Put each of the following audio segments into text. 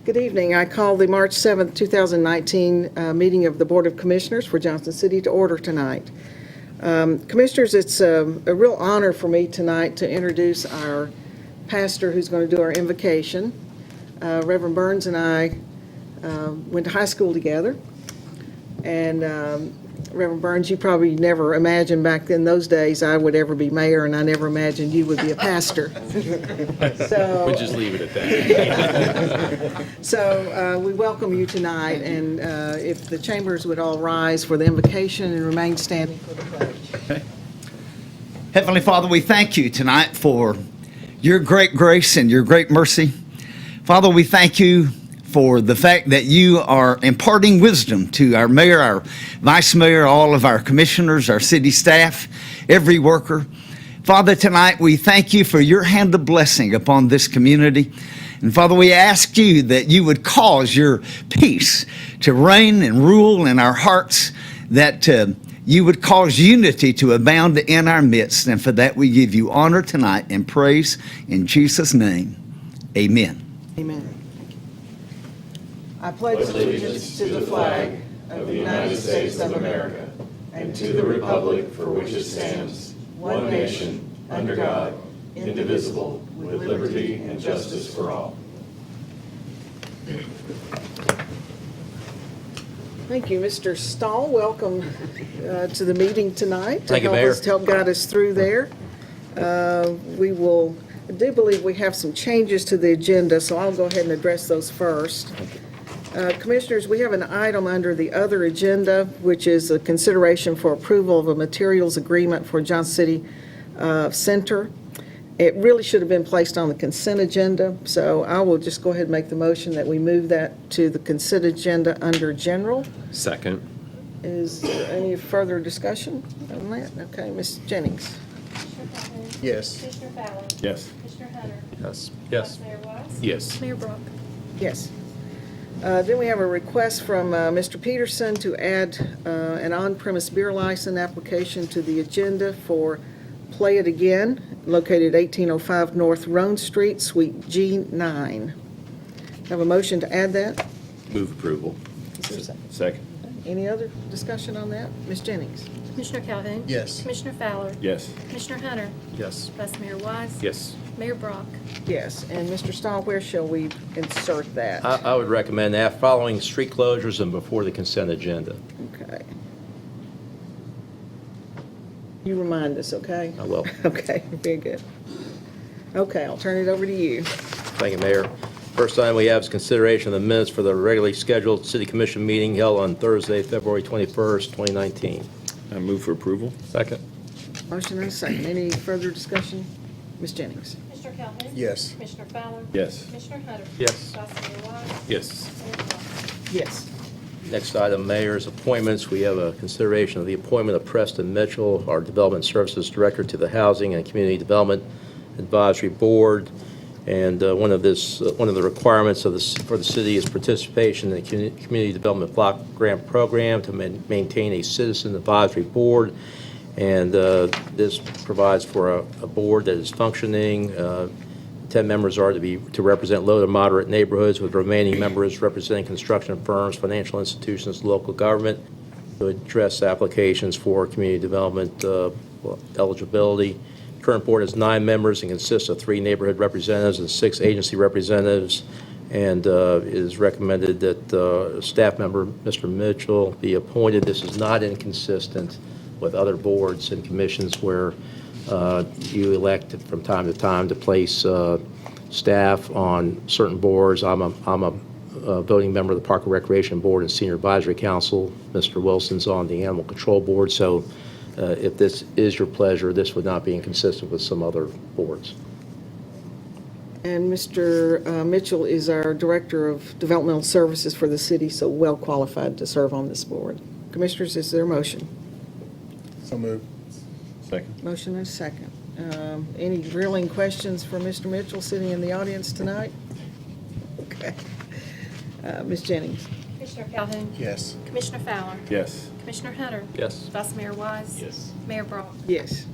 Good evening. I call the March 7th, 2019 meeting of the Board of Commissioners for Johnson City to order tonight. Commissioners, it's a real honor for me tonight to introduce our pastor who's going to do our invocation. Reverend Burns and I went to high school together, and Reverend Burns, you probably never imagined back in those days I would ever be mayor, and I never imagined you would be a pastor. So We'll just leave it at that. So we welcome you tonight, and if the chambers would all rise for the invocation and remain standing for the pledge. Okay. Heavenly Father, we thank you tonight for your great grace and your great mercy. Father, we thank you for the fact that you are imparting wisdom to our mayor, our vice mayor, all of our commissioners, our city staff, every worker. Father, tonight we thank you for your hand of blessing upon this community. And Father, we ask you that you would cause your peace to reign and rule in our hearts, that you would cause unity to abound in our midst. And for that we give you honor tonight and praise in Jesus' name. Amen. Amen. I pledge allegiance to the flag of the United States of America and to the republic for which it stands, one nation, under God, indivisible, with liberty and justice for all. Thank you, Mr. Stahl. Welcome to the meeting tonight. Thank you, Mayor. To help guide us through there. I do believe we have some changes to the agenda, so I'll go ahead and address those first. Commissioners, we have an item under the other agenda, which is a consideration for approval of a materials agreement for Johnson City Center. It really should have been placed on the consent agenda, so I will just go ahead and make the motion that we move that to the consent agenda under general. Second. Is there any further discussion on that? Okay, Ms. Jennings. Commissioner Calhoun? Yes. Commissioner Fowler? Yes. Commissioner Hunter? Yes. Vice Mayor Wise? Yes. Mayor Brock? Yes. Then we have a request from Mr. Peterson to add an on-premise beer license application to the agenda for Play It Again, located 1805 North Roan Street, Suite G9. Have a motion to add that? Move approval. Is there a second? Second. Any other discussion on that? Ms. Jennings? Commissioner Calhoun? Yes. Commissioner Fowler? Yes. Commissioner Hunter? Yes. Vice Mayor Wise? Yes. Mayor Brock? Yes. And Mr. Stahl, where shall we insert that? I would recommend that following street closures and before the consent agenda. Okay. You remind us, okay? I will. Okay, very good. Okay, I'll turn it over to you. Thank you, Mayor. First item we have is consideration of the minutes for the regularly scheduled City Commission meeting held on Thursday, February 21st, 2019. I move for approval. Second. Motion and a second. Any further discussion? Ms. Jennings? Commissioner Calhoun? Yes. Commissioner Fowler? Yes. Commissioner Hunter? Yes. Vice Mayor Wise? Yes. Mayor Brock? Yes. Next item, Mayor's appointments. We have a consideration of the appointment of Preston Mitchell, our Development Services Director, to the Housing and Community Development Advisory Board. And one of the requirements for the city is participation in the Community Development Block Grant Program to maintain a citizen advisory board. And this provides for a board that is functioning. 10 members are to represent low to moderate neighborhoods, with remaining members representing construction firms, financial institutions, local government, to address applications for community development eligibility. Current board has 9 members and consists of 3 neighborhood representatives and 6 agency representatives, and it is recommended that staff member Mr. Mitchell be appointed. This is not inconsistent with other boards and commissions where you elect from time to time to place staff on certain boards. I'm a voting member of the Park and Recreation Board and Senior Advisory Council. Mr. Wilson's on the Animal Control Board. So if this is your pleasure, this would not be inconsistent with some other boards. And Mr. Mitchell is our Director of Developmental Services for the city, so well qualified to serve on this board. Commissioners, is there a motion? So moved. Second. Motion and a second. Any grilling questions for Mr. Mitchell sitting in the audience tonight? Okay. Ms. Jennings? Commissioner Calhoun? Yes. Commissioner Fowler? Yes. Commissioner Hunter? Yes. Vice Mayor Wise? Yes. Mayor Brock? Yes.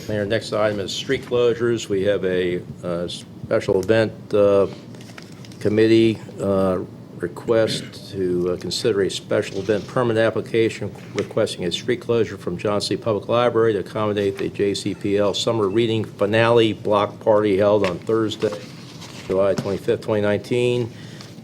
Mayor, next item is street closures. We have a special event committee request to consider a special event permit application requesting a street closure from Johnson City Public Library to accommodate the JCPL summer reading finale block party held on Thursday, July 25th, 2019.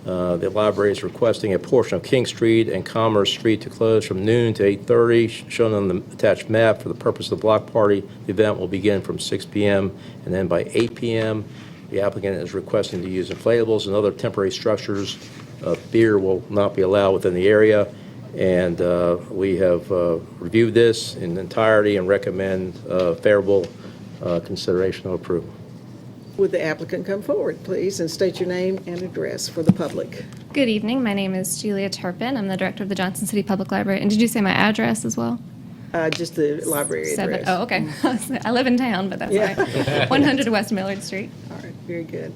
The library is requesting a portion of King Street and Commerce Street to close from noon to 8:30, shown on the attached map. For the purpose of the block party, the event will begin from 6 p.m. and then by 8 p.m. The applicant is requesting to use inflatables and other temporary structures. Beer will not be allowed within the area, and we have reviewed this in entirety and recommend favorable consideration of approval. Would the applicant come forward, please, and state your name and address for the public? Good evening. My name is Julia Turpin. I'm the director of the Johnson City Public Library. And did you say my address as well? Just the library address. Oh, okay. I live in town, but that's Yeah. all right. 100 West Millard Street. All right, very good.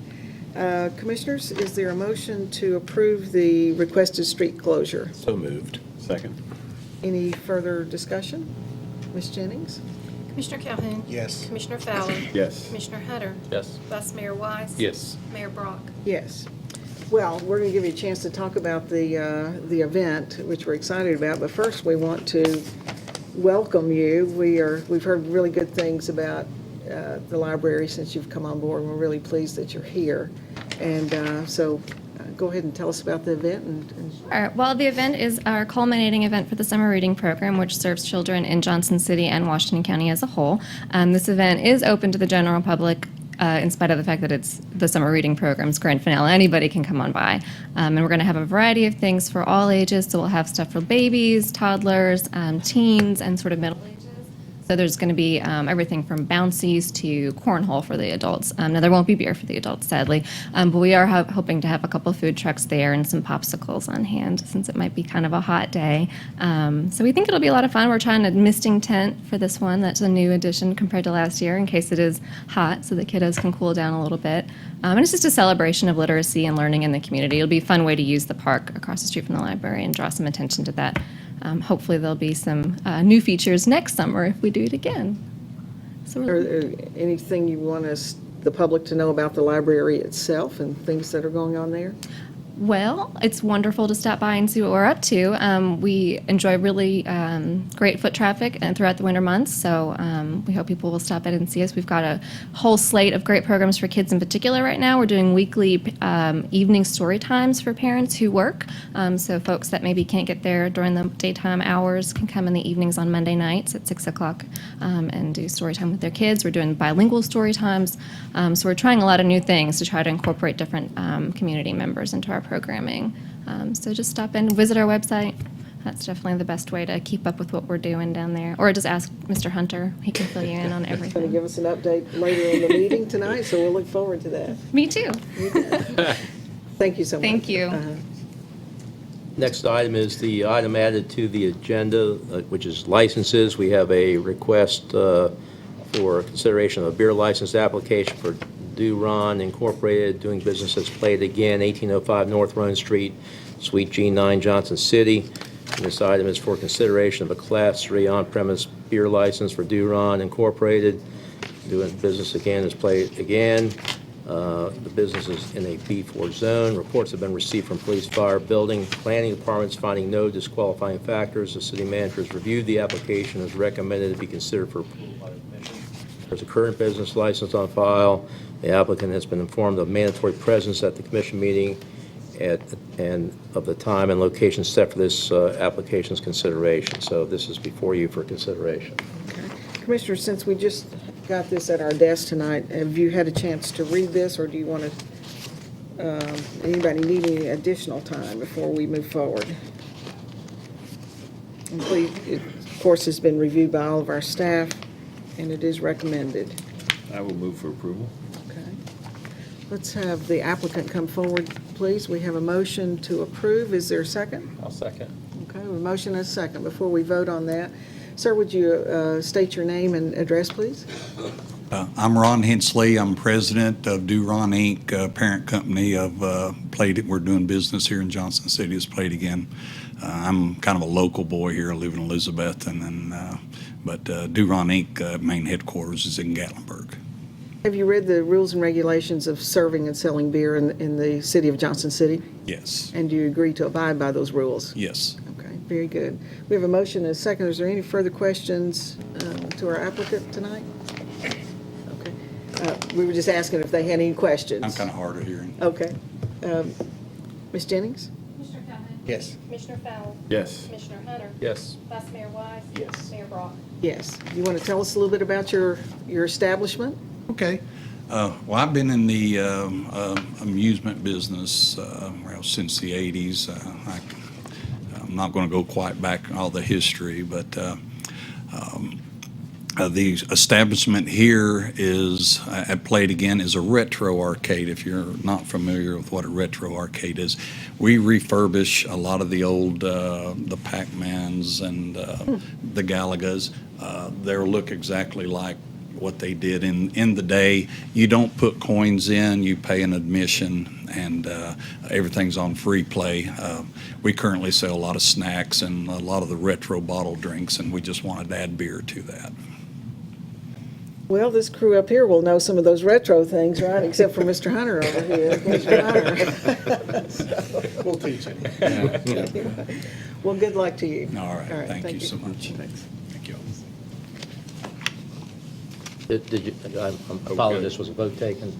Commissioners, is there a motion to approve the requested street closure? So moved. Second. Any further discussion? Ms. Jennings? Commissioner Calhoun? Yes. Commissioner Fowler? Yes. Commissioner Hunter? Yes. Vice Mayor Wise? Yes. Mayor Brock? Yes. Well, we're going to give you a chance to talk about the event, which we're excited about, but first we want to welcome you. We've heard really good things about the library since you've come on board, and we're really pleased that you're here. And so go ahead and tell us about the event. All right. Well, the event is our culminating event for the summer reading program, which serves children in Johnson City and Washington County as a whole. This event is open to the general public. In spite of the fact that it's the summer reading program's grand finale, anybody can come on by. And we're going to have a variety of things for all ages. So we'll have stuff for babies, toddlers, teens, and sort of middle ages. So there's going to be everything from bouncies to cornhole for the adults. Now, there won't be beer for the adults, sadly, but we are hoping to have a couple food trucks there and some popsicles on hand since it might be kind of a hot day. So we think it'll be a lot of fun. We're trying a misting tent for this one. That's a new addition compared to last year in case it is hot so the kiddos can cool down a little bit. And it's just a celebration of literacy and learning in the community. It'll be a fun way to use the park across the street from the library and draw some attention to that. Hopefully there'll be some new features next summer if we do it again. So Or anything you want the public to know about the library itself and things that are going on there? Well, it's wonderful to stop by and see what we're up to. We enjoy really great foot traffic and throughout the winter months, so we hope people will stop in and see us. We've got a whole slate of great programs for kids in particular right now. We're doing weekly evening story times for parents who work, so folks that maybe can't get there during the daytime hours can come in the evenings on Monday nights at 6 o'clock and do story time with their kids. We're doing bilingual story times, so we're trying a lot of new things to try to incorporate different community members into our programming. So just stop in and visit our website. That's definitely the best way to keep up with what we're doing down there. Or just ask Mr. Hunter. He can fill you in on Going to everything. give us an update later in the meeting tonight, so we'll look forward to that. Me too. Thank you so much. Thank you. Next item is the item added to the agenda, which is licenses. We have a request for consideration of a beer license application for Do Ron Incorporated, doing business as Play It Again, 1805 North Rhone Street, Suite G9, Johnson City. And this item is for consideration of a Class 3 on-premise beer license for Do Ron Incorporated, doing business again as Play It Again. The business is in a B4 zone. Reports have been received from police, fire, building, planning departments finding no disqualifying factors. The city manager has reviewed the application and has recommended it be considered for approval by the commission. There's a current business license on file. The applicant has been informed of mandatory presence at the commission meeting and of the time and location set for this application's consideration. So this is before you for consideration. Okay. Commissioner, since we just got this at our desk tonight, have you had a chance to read this, or do you want to, anybody need any additional time before we move forward? And please, it, of course, has been reviewed by all of our staff, and it is recommended. I will move for approval. Okay. Let's have the applicant come forward, please. We have a motion to approve. Is there a second? I'll second. Okay, a motion and a second. Before we vote on that, sir, would you state your name and address, please? I'm Ron Hensley. I'm president of Do Ron Inc., parent company of Play It. We're doing business here in Johnson City as Play It Again. I'm kind of a local boy here. I live in Elizabeth, but Do Ron Inc. Main headquarters is in Gatlinburg. Have you read the rules and regulations of serving and selling beer in the city of Johnson City? Yes, And do you agree to abide by those rules? yes. Okay, very good. We have a motion and a second. Is there any further questions to our applicant tonight? Okay. We were just asking if they had any questions. I'm kind of hard of hearing. Okay. Ms. Jennings? Commissioner Calhoun? Yes. Commissioner Fowle? Yes. Commissioner Hunter? Yes. Vice Mayor Wise? Yes. Mayor Brock? Yes. You want to tell us a little bit about your establishment? Okay. Well, I've been in the amusement business since the 80s. I'm not going to go quite back all the history, but the establishment here is, at Play It Again, is a retro arcade. If you're not familiar with what a retro arcade is, we refurbish a lot of the old, the Pac-Mans and the Galagas. They'll look exactly like what they did in the day. You don't put coins in, you pay an admission, and everything's on free play. We currently sell a lot of snacks and a lot of the retro bottle drinks, and we just wanted to add beer to that. Well, this crew up here will know some of those retro things, right? Except for Mr. Hunter over here. Mr. Hunter. We'll teach it. Well, good luck to you. All right, thank you so much. Thanks. Thank you. Did you, I apologize, was a vote taken?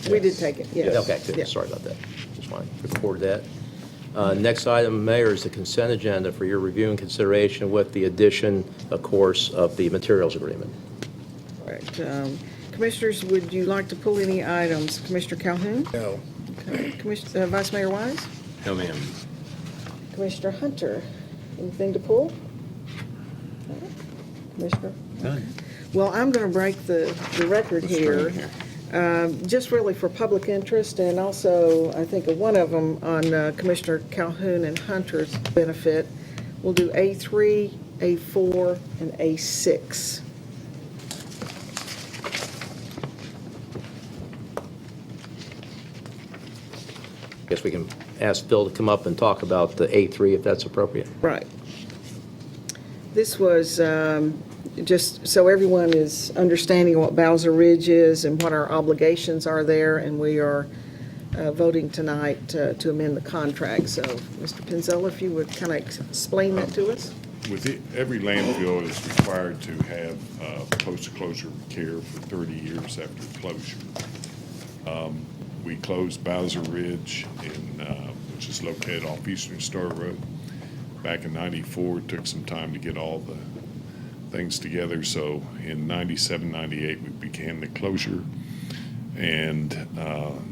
We did take it, yes. Okay, Yeah. good, sorry about that. Just want to record that. Next item, Mayor, is the consent agenda for your review and consideration with the addition, of course, of the materials agreement. Correct. Commissioners, would you like to pull any items? Commissioner Calhoun? No. Okay. Vice Mayor Wise? No, ma'am. Commissioner Hunter, anything to pull? No? Commissioner? None. Well, I'm going to break the record here, just really for public interest, and also, I think of one of them on Commissioner Calhoun and Hunter's benefit. We'll do A3, A4, and A6. Guess we can ask Phil to come up and talk about the A3 if that's appropriate. Right. This was just so everyone is understanding what Bowser Ridge is and what our obligations are there, and we are voting tonight to amend the contract. So, Mr. Pinzella, if you would kind of explain that to us. Every landfill is required to have post-closure care for 30 years after closure. We closed Bowser Ridge, which is located off Eastern Star Road. Back in '94, it took some time to get all the things together. So in '97, '98, we began the closure. And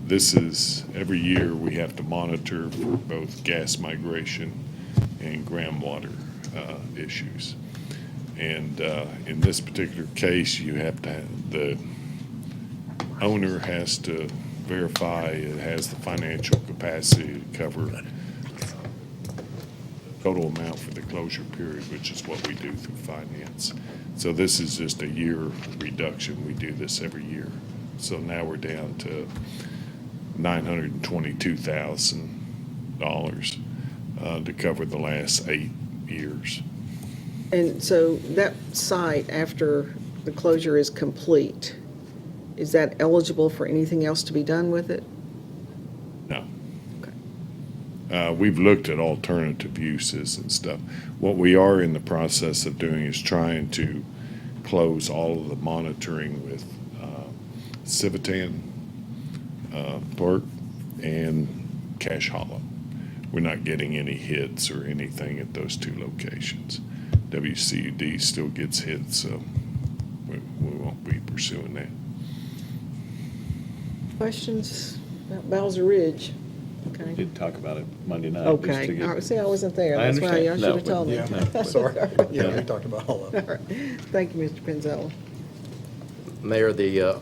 this is, every year, we have to monitor for both gas migration and groundwater issues. And in this particular case, you have to, the owner has to verify it has the financial capacity to cover total amount for the closure period, which is what we do through finance. So this is just a year reduction. We do this every year. So now we're down to $922,000 to cover the last 8 years. And so that site, after the closure is complete, is that eligible for anything else to be done with it? No. Okay. We've looked at alternative uses and stuff. What we are in the process of doing is trying to close all of the monitoring with Civitan Park and Cache Hollow. We're not getting any hits or anything at those two locations. WCUD still gets hits, so we won't be pursuing that. Questions about Bowser Ridge? We Okay. did talk about it Monday night. just to Okay. get- All right. See, I wasn't there. I That's why y'all understand. should have told me. Yeah, sorry. Yeah, we talked about all of it. All right. Thank you, Mr. Pinzella. Mayor, the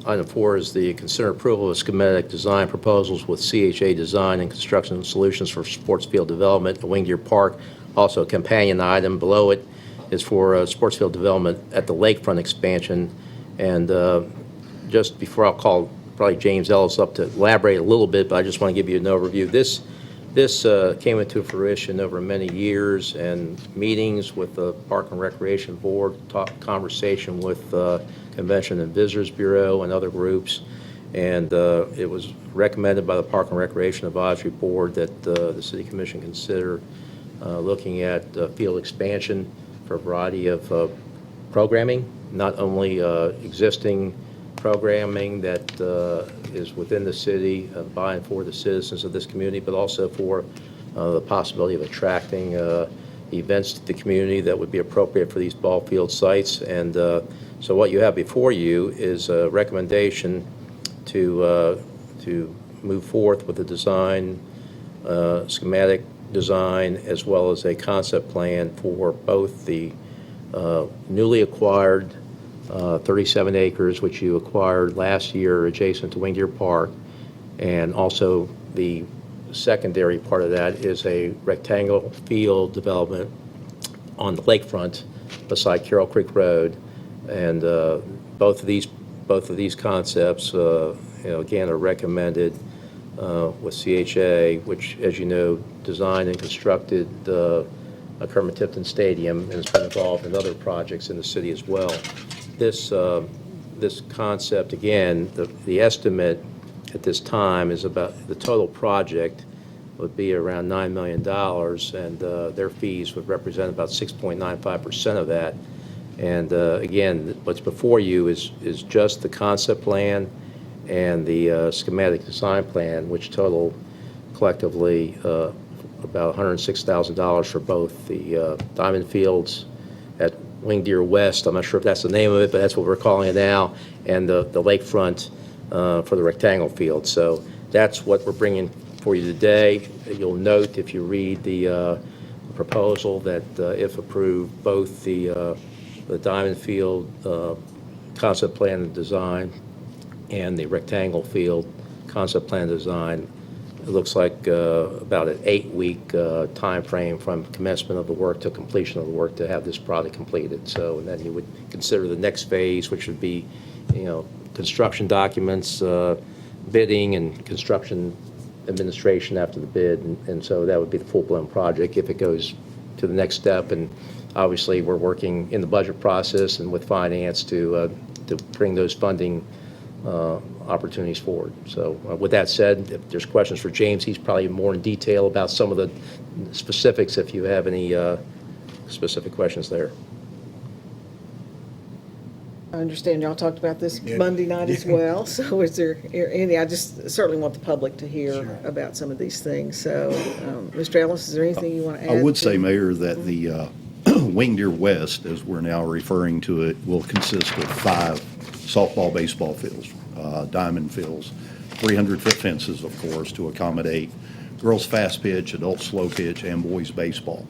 item 4 is the consider approval of schematic design proposals with CHA Design and Construction Solutions for sports field development at Wingdeer Park. Also, a companion item below it is for sports field development at the lakefront expansion. And just before I'll call probably James Ellis up to elaborate a little bit, but I just want to give you an overview. This This came into fruition over many years and meetings with the Park and Recreation Board, conversation with Convention and Visitors Bureau and other groups, and it was recommended by the Park and Recreation Advisory Board that the City Commission consider looking at field expansion for a variety of programming, not only existing programming that is within the city by and for the citizens of this community, but also for the possibility of attracting events to the community that would be appropriate for these ball field sites. And so what you have before you is a recommendation to move forth with the design, schematic design, as well as a concept plan for both the newly acquired 37 acres, which you acquired last year adjacent to Wing Deer Park, and also the secondary part of that is a rectangular field development on the lakefront beside Carroll Creek Road. And both of these concepts, again, are recommended with CHA, which, as you know, designed and constructed Kermit Tipton Stadium and has been involved in other projects in the city as well. This concept, again, the estimate at this time is about the total project would be around $9 million, and their fees would represent about 6.95% of that. And again, what's before you is just the concept plan and the schematic design plan, which total collectively about $106,000 for both the diamond fields at Wing Deer West. I'm not sure if that's the name of it, but that's what we're calling it now, and the lakefront for the rectangle field. So that's what we're bringing for you today. You'll note if you read the proposal that if approved, both the diamond field concept plan and design and the rectangle field concept plan design, it looks like about an 8-week time frame from commencement of the work to completion of the work to have this project completed. So, and then you would consider the next phase, which would be, construction documents, bidding, and construction administration after the bid. And so that would be the full-blown project if it goes to the next step. And obviously, we're working in the budget process and with finance to bring those funding opportunities forward. So with that said, if there's questions for James, he's probably more in detail about some of the specifics if you have any specific questions there. I understand y'all talked about this Monday night as well, so is there any, I just certainly want the public to hear about some of these things. So, Mr. Ellis, is there anything you want to add? I would say, Mayor, that the Wing Deer West, as we're now referring to it, will consist of 5 softball, baseball fields, diamond fields, 300-foot fences, of course, to accommodate girls fast pitch, adult slow pitch, and boys baseball.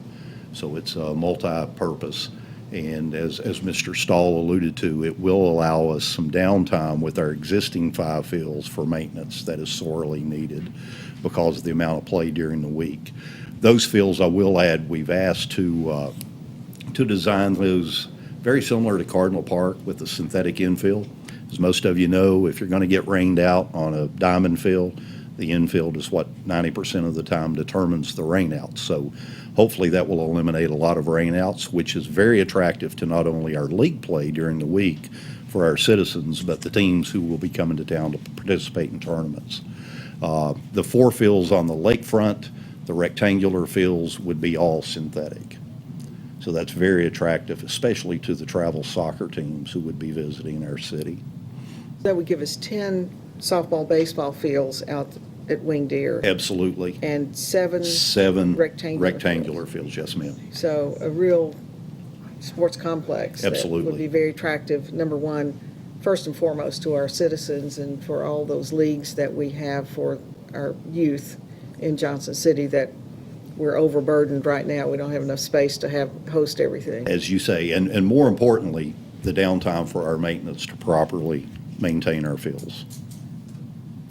So it's multi-purpose. And as Mr. Stahl alluded to, it will allow us some downtime with our existing 5 fields for maintenance that is sorely needed because of the amount of play during the week. Those fields, I will add, we've asked to design those very similar to Cardinal Park with the synthetic infield. As most of you know, if you're going to get rained out on a diamond field, the infield is what 90% of the time determines the rainout. So hopefully that will eliminate a lot of rainouts, which is very attractive to not only our league play during the week for our citizens, but the teams who will be coming to town to participate in tournaments. The 4 fields on the lakefront, the rectangular fields, would be all synthetic. So that's very attractive, especially to the travel soccer teams who would be visiting our city. That would give us 10 softball, baseball fields out at Wing Deer. Absolutely. And 7 rectangular fields, yes, ma'am. So a real sports complex. Absolutely. That would be very attractive, number one, first and foremost to our citizens and for all those leagues that we have for our youth in Johnson City that we're overburdened right now. We don't have enough space to host everything. As you say, and more importantly, the downtime for our maintenance to properly maintain our fields.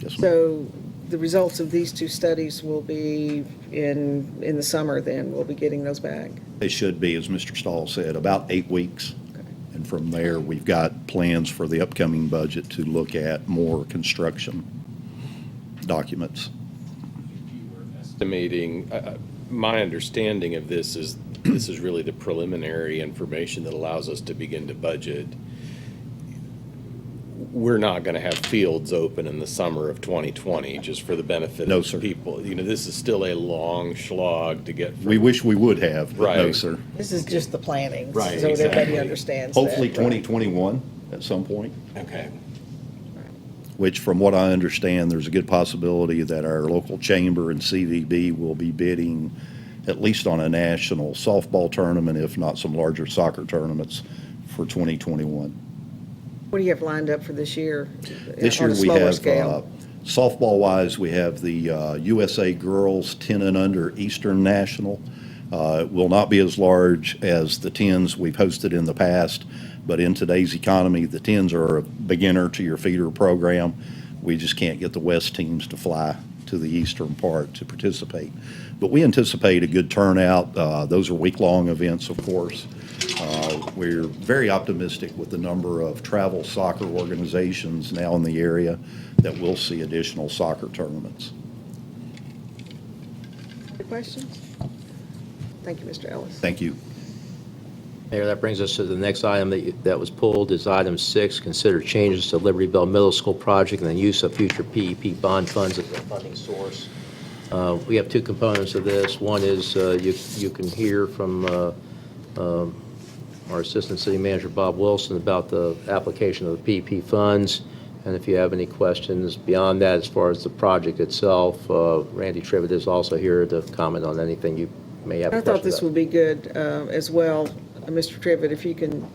Yes, ma'am. So the results of these 2 studies will be in the summer then, we'll be getting those back? They should be, as Mr. Stahl said, about 8 weeks. Okay. And from there, we've got plans for the upcoming budget to look at more construction documents. You were estimating Estimating, my understanding of this is really the preliminary information that allows us to begin to budget. We're not going to have fields open in the summer of 2020, just for the benefit No, of sir. people. This is still a long slog to get from. We wish we would have, but no, Right. sir. This is just the planning, so Right, that everybody exactly. understands that. Hopefully right. 2021 at some point, Okay. which from what I understand, there's a good possibility that our local chamber and CVB will be bidding at least on a national softball tournament, if not some larger soccer tournaments for 2021. What do you have lined up for this year? This on year a we smaller have, scale? softball-wise, we have the USA Girls 10 and Under Eastern National. It will not be as large as the 10s we've hosted in the past, but in today's economy, the 10s are a beginner to your feeder program. We just can't get the West teams to fly to the eastern part to participate. But we anticipate a good turnout. Those are week-long events, of course. We're very optimistic with the number of travel soccer organizations now in the area that we'll see additional soccer tournaments. Any questions? Thank you, Mr. Ellis. Thank you. Mayor, that brings us to the next item that was pulled, is item 6, consider changes to Liberty Bell Middle School project and the use of future PEP bond funds as a funding source. We have two components of this. One is you can hear from our Assistant City Manager, Bob Wilson, about the application of the PEP funds. And if you have any questions beyond that, as far as the project itself, Randy Trivett is also here to comment on anything you may have I questions thought this about. would be good as well, Mr. Trivett, if you can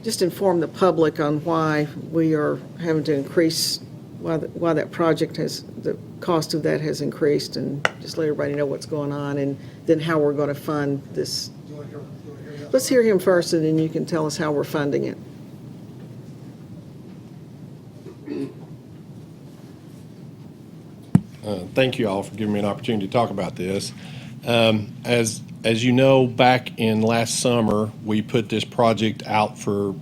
just inform the public on why we are having to increase, why that project has, the cost of that has increased, and just let everybody know what's going on, and then how we're going to fund this. Let's hear him first, and then you can tell us how we're funding it. Thank you all for giving me an opportunity to talk about this. As you know, back in last summer, we put this project out for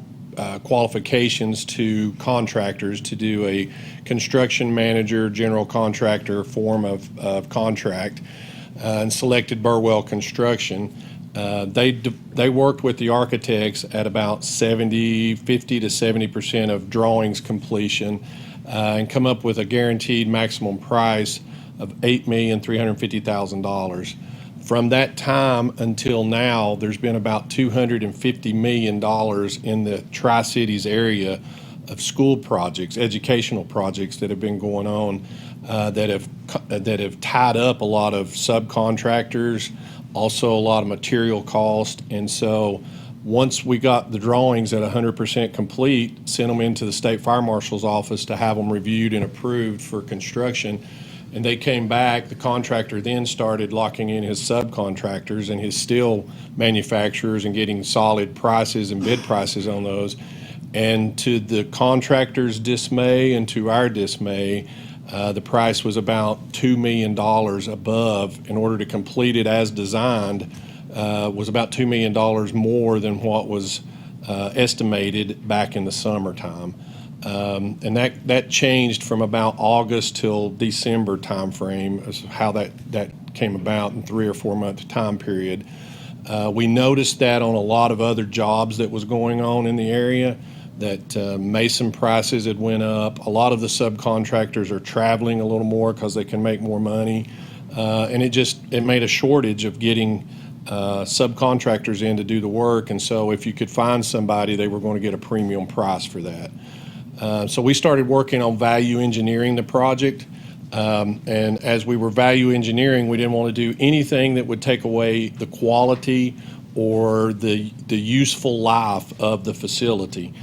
qualifications to contractors to do a construction manager, general contractor form of contract, and selected Burwell Construction. They worked with the architects at about 50 to 70% of drawings completion, and come up with a guaranteed maximum price of $8,350,000. From that time until now, there's been about $250 million in the Tri-Cities area of school projects, educational projects that have been going on, that have tied up a lot of subcontractors, also a lot of material cost. And so once we got the drawings at 100% complete, sent them into the State Fire Marshal's office to have them reviewed and approved for construction. And they came back, the contractor then started locking in his subcontractors and his steel manufacturers and getting solid prices and bid prices on those. And to the contractor's dismay and to our dismay, the price was about $2 million above. In order to complete it as designed, was about $2 million more than what was estimated back in the summertime. And that changed from about August till December timeframe is how that came about in 3 or 4 month time period. We noticed that on a lot of other jobs that was going on in the area, that mason prices had went up. A lot of the subcontractors are traveling a little more because they can make more money. And it made a shortage of getting subcontractors in to do the work. And so if you could find somebody, they were going to get a premium price for that. So we started working on value engineering the project. And as we were value engineering, we didn't want to do anything that would take away the quality or the useful life of the facility.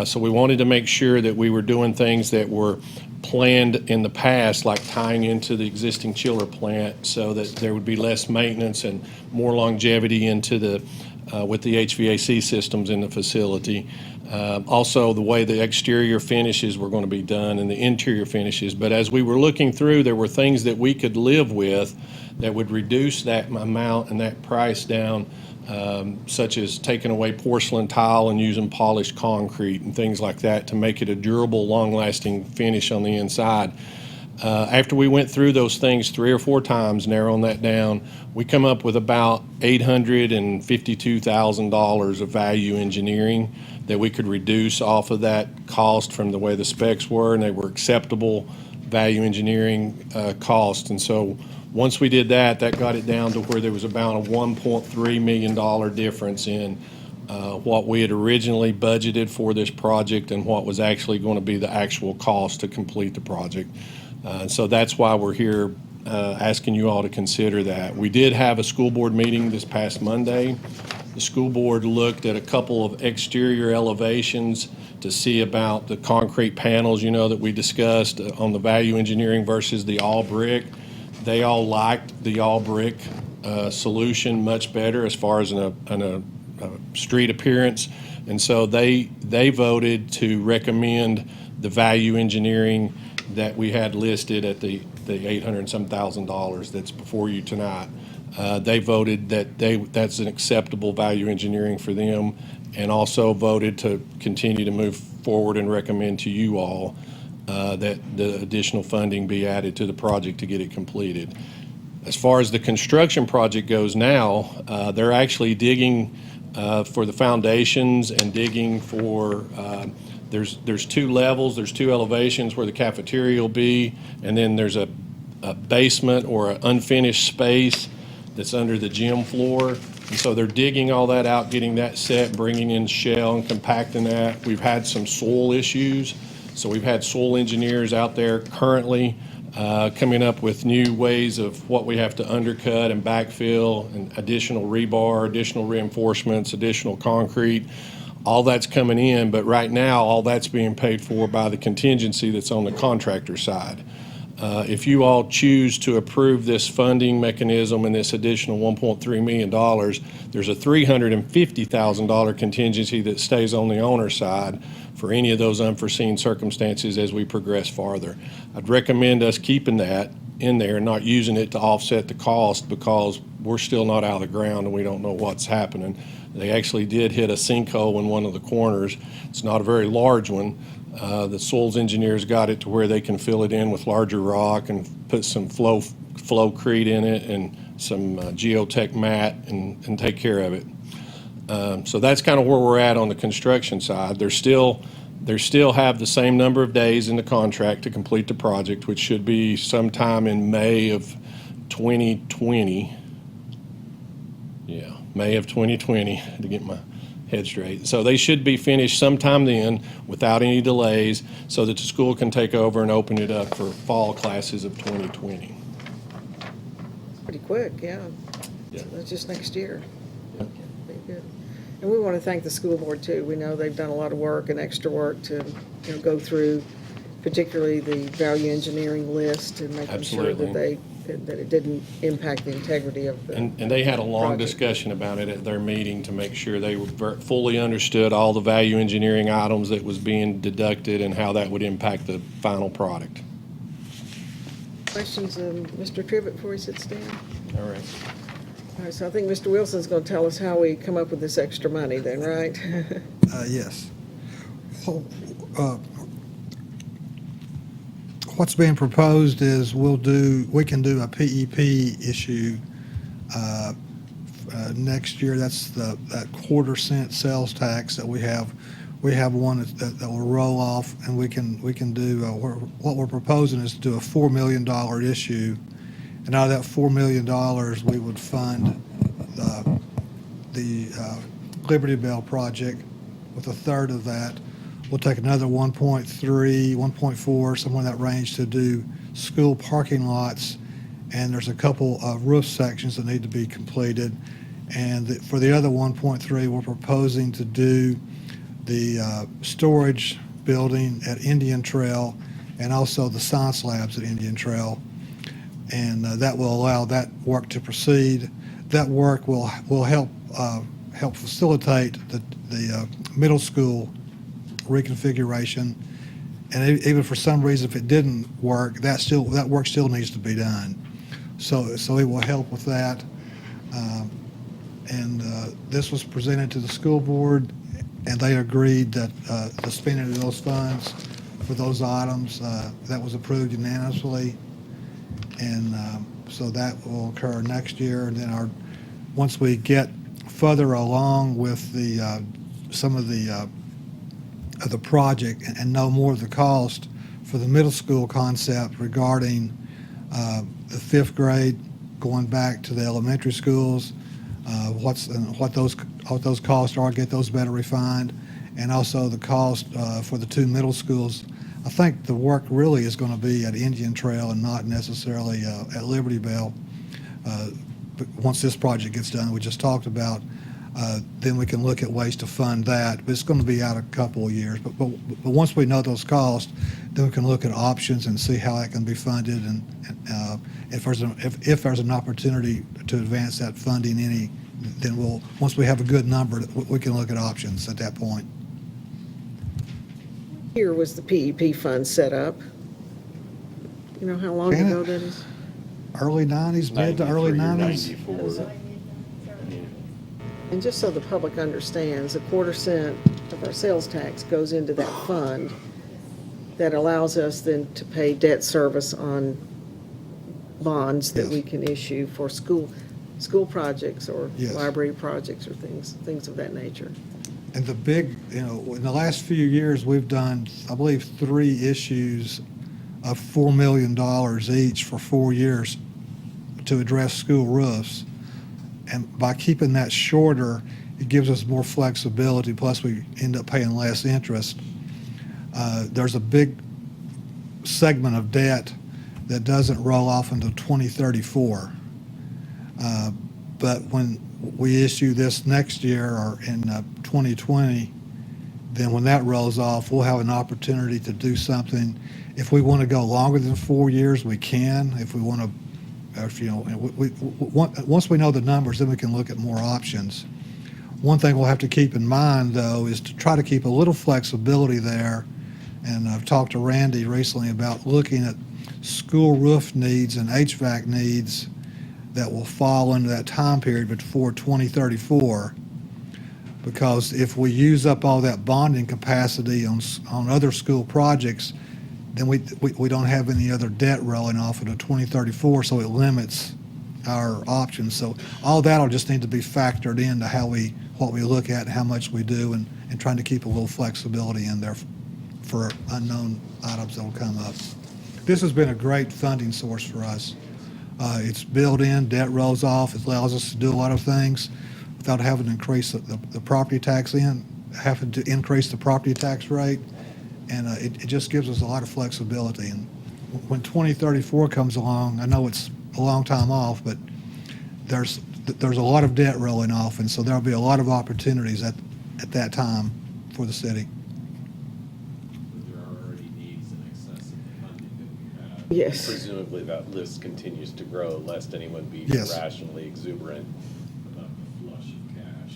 So we wanted to make sure that we were doing things that were planned in the past, like tying into the existing chiller plant so that there would be less maintenance and more longevity into with the HVAC systems in the facility. Also, the way the exterior finishes were going to be done and the interior finishes. But as we were looking through, there were things that we could live with that would reduce that amount and that price down, such as taking away porcelain tile and using polished concrete and things like that to make it a durable, long-lasting finish on the inside. After we went through those things 3 or 4 times, narrowing that down, we come up with about $852,000 of value engineering that we could reduce off of that cost from the way the specs were, and they were acceptable value engineering costs. And so once we did that, that got it down to where there was about a $1.3 million difference in what we had originally budgeted for this project and what was actually going to be the actual cost to complete the project. So that's why we're here asking you all to consider that. We did have a school board meeting this past Monday. The school board looked at a couple of exterior elevations to see about the concrete panels, that we discussed on the value engineering versus the all brick. They all liked the all brick solution much better as far as a street appearance. And so they voted to recommend the value engineering that we had listed at the $800 and some thousand that's before you tonight. They voted that that's an acceptable value engineering for them, and also voted to continue to move forward and recommend to you all that the additional funding be added to the project to get it completed. As far as the construction project goes now, they're actually digging for the foundations and digging for there's 2 levels, there's 2 elevations where the cafeteria will be, and then there's a basement or an unfinished space that's under the gym floor. And so they're digging all that out, getting that set, bringing in shell and compacting that. We've had some soil issues, so we've had soil engineers out there currently coming up with new ways of what we have to undercut and backfill, and additional rebar, additional reinforcements, additional concrete. All that's coming in, but right now, all that's being paid for by the contingency that's on the contractor side. If you all choose to approve this funding mechanism and this additional $1.3 million, there's a $350,000 contingency that stays on the owner's side for any of those unforeseen circumstances as we progress farther. I'd recommend us keeping that in there and not using it to offset the cost, because we're still not out of the ground and we don't know what's happening. They actually did hit a sinkhole in one of the corners. It's not a very large one. The soils engineers got it to where they can fill it in with larger rock and put some flowcrete in it and some geotech mat and take care of it. So that's kind of where we're at on the construction side. They still have the same number of days in the contract to complete the project, which should be sometime in May of 2020. Yeah, May of 2020, to get my head straight. So they should be finished sometime then without any delays, so that the school can take over and open it up for fall classes of 2020. Pretty quick, yeah. Yeah. That's just next year. Pretty good. And we want to thank the school board too. We know they've done a lot of work and extra work to, go through particularly the value engineering list and making sure Absolutely. that it didn't impact the integrity of the And they had a long project. discussion about it at their meeting to make sure they fully understood all the value engineering items that was being deducted and how that would impact the final product. Questions of Mr. Trivett before he sits down? All right. All right, so I think Mr. Wilson's going to tell us how we come up with this extra money then, right? Yes. Well, what's being proposed is we can do a PEP issue next year. That's that quarter-cent sales tax that we have. We have one that will roll off, and we can do what we're proposing is to do a $4 million issue, and out of that $4 million, we would fund the Liberty Bell project with a third of that. We'll take another 1.3, 1.4, somewhere in that range to do school parking lots, and there's a couple of roof sections that need to be completed. And for the other 1.3, we're proposing to do the storage building at Indian Trail and also the science labs at Indian Trail. And that will allow that work to proceed. That work will help facilitate the middle school reconfiguration, and even for some reason, if it didn't work, that work still needs to be done. So it will help with that. And this was presented to the school board, and they agreed that the spending of those funds for those items. That was approved unanimously. And so that will occur next year. And then once we get further along with some of the project and know more of the cost for the middle school concept regarding the fifth grade going back to the elementary schools, what those costs are, get those better refined, and also the cost for the two middle schools. I think the work really is going to be at Indian Trail and not necessarily at Liberty Bell. But once this project gets done, we just talked about, then we can look at ways to fund that. But it's going to be out a couple of years. But once we know those costs, then we can look at options and see how that can be funded. And if there's an opportunity to advance that funding then once we have a good number, we can look at options at that point. Here was the PEP fund set up. You know how long Janet? ago that is? Early 90s, mid to early 90s. 94. And just so the public understands, a quarter cent of our sales tax goes into that fund that allows us then to pay debt service on bonds that Yes. we can issue for school projects or Yes. library projects or things of that nature. And the big, in the last few years, we've done, I believe, 3 issues of $4 million each for 4 years to address school roofs. And by keeping that shorter, it gives us more flexibility, plus we end up paying less interest. There's a big segment of debt that doesn't roll off until 2034. But when we issue this next year or in 2020, then when that rolls off, we'll have an opportunity to do something. If we want to go longer than 4 years, we can. If we want to, once we know the numbers, then we can look at more options. One thing we'll have to keep in mind, though, is to try to keep a little flexibility there. And I've talked to Randy recently about looking at school roof needs and HVAC needs that will fall into that time period before 2034. Because if we use up all that bonding capacity on other school projects, then we don't have any other debt rolling off until 2034, so it limits our options. So all that'll just need to be factored into what we look at and how much we do, and trying to keep a little flexibility in there for unknown items that will come up. This has been a great funding source for us. It's built in, debt rolls off, it allows us to do a lot of things without having to increase the property tax having to increase the property tax rate, and it just gives us a lot of flexibility. And when 2034 comes along, I know it's a long time off, but there's a lot of debt rolling off, and so there'll be a lot of opportunities at that time for the city. There are already needs in excess of the funding that we have. Yes. Presumably that list continues to grow lest anyone be Yes. irrationally exuberant about the flush of cash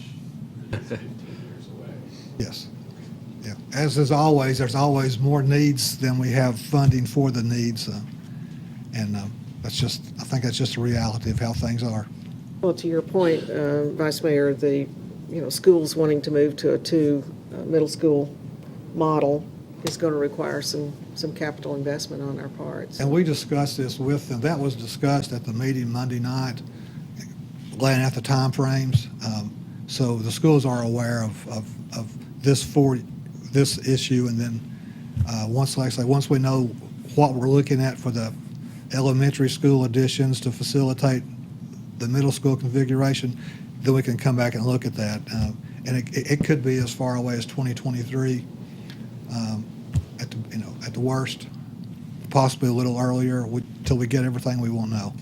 that is 15 years away. Yes. Yeah. As is always, there's always more needs than we have funding for the needs, and I think that's just a reality of how things are. Well, to your point, Vice Mayor, schools wanting to move to a 2 middle school model is going to require some capital investment on our parts. And we discussed this with them. That was discussed at the meeting Monday night, laying out the timeframes. So the schools are aware of this issue, and then once we know what we're looking at for the elementary school additions to facilitate the middle school configuration, then we can come back and look at that. And it could be as far away as 2023 at the worst, possibly a little earlier till we get everything we will know.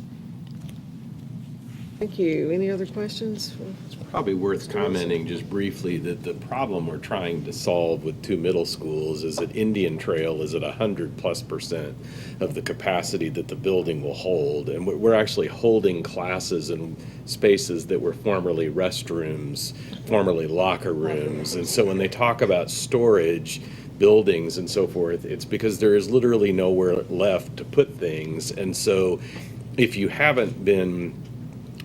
Thank you. Any other questions? It's probably worth commenting just briefly that the problem we're trying to solve with 2 middle schools is that Indian Trail is at 100+% of the capacity that the building will hold. And we're actually holding classes in spaces that were formerly restrooms, formerly locker rooms. And so when they talk about storage, buildings and so forth, it's because there is literally nowhere left to put things. And so if you haven't been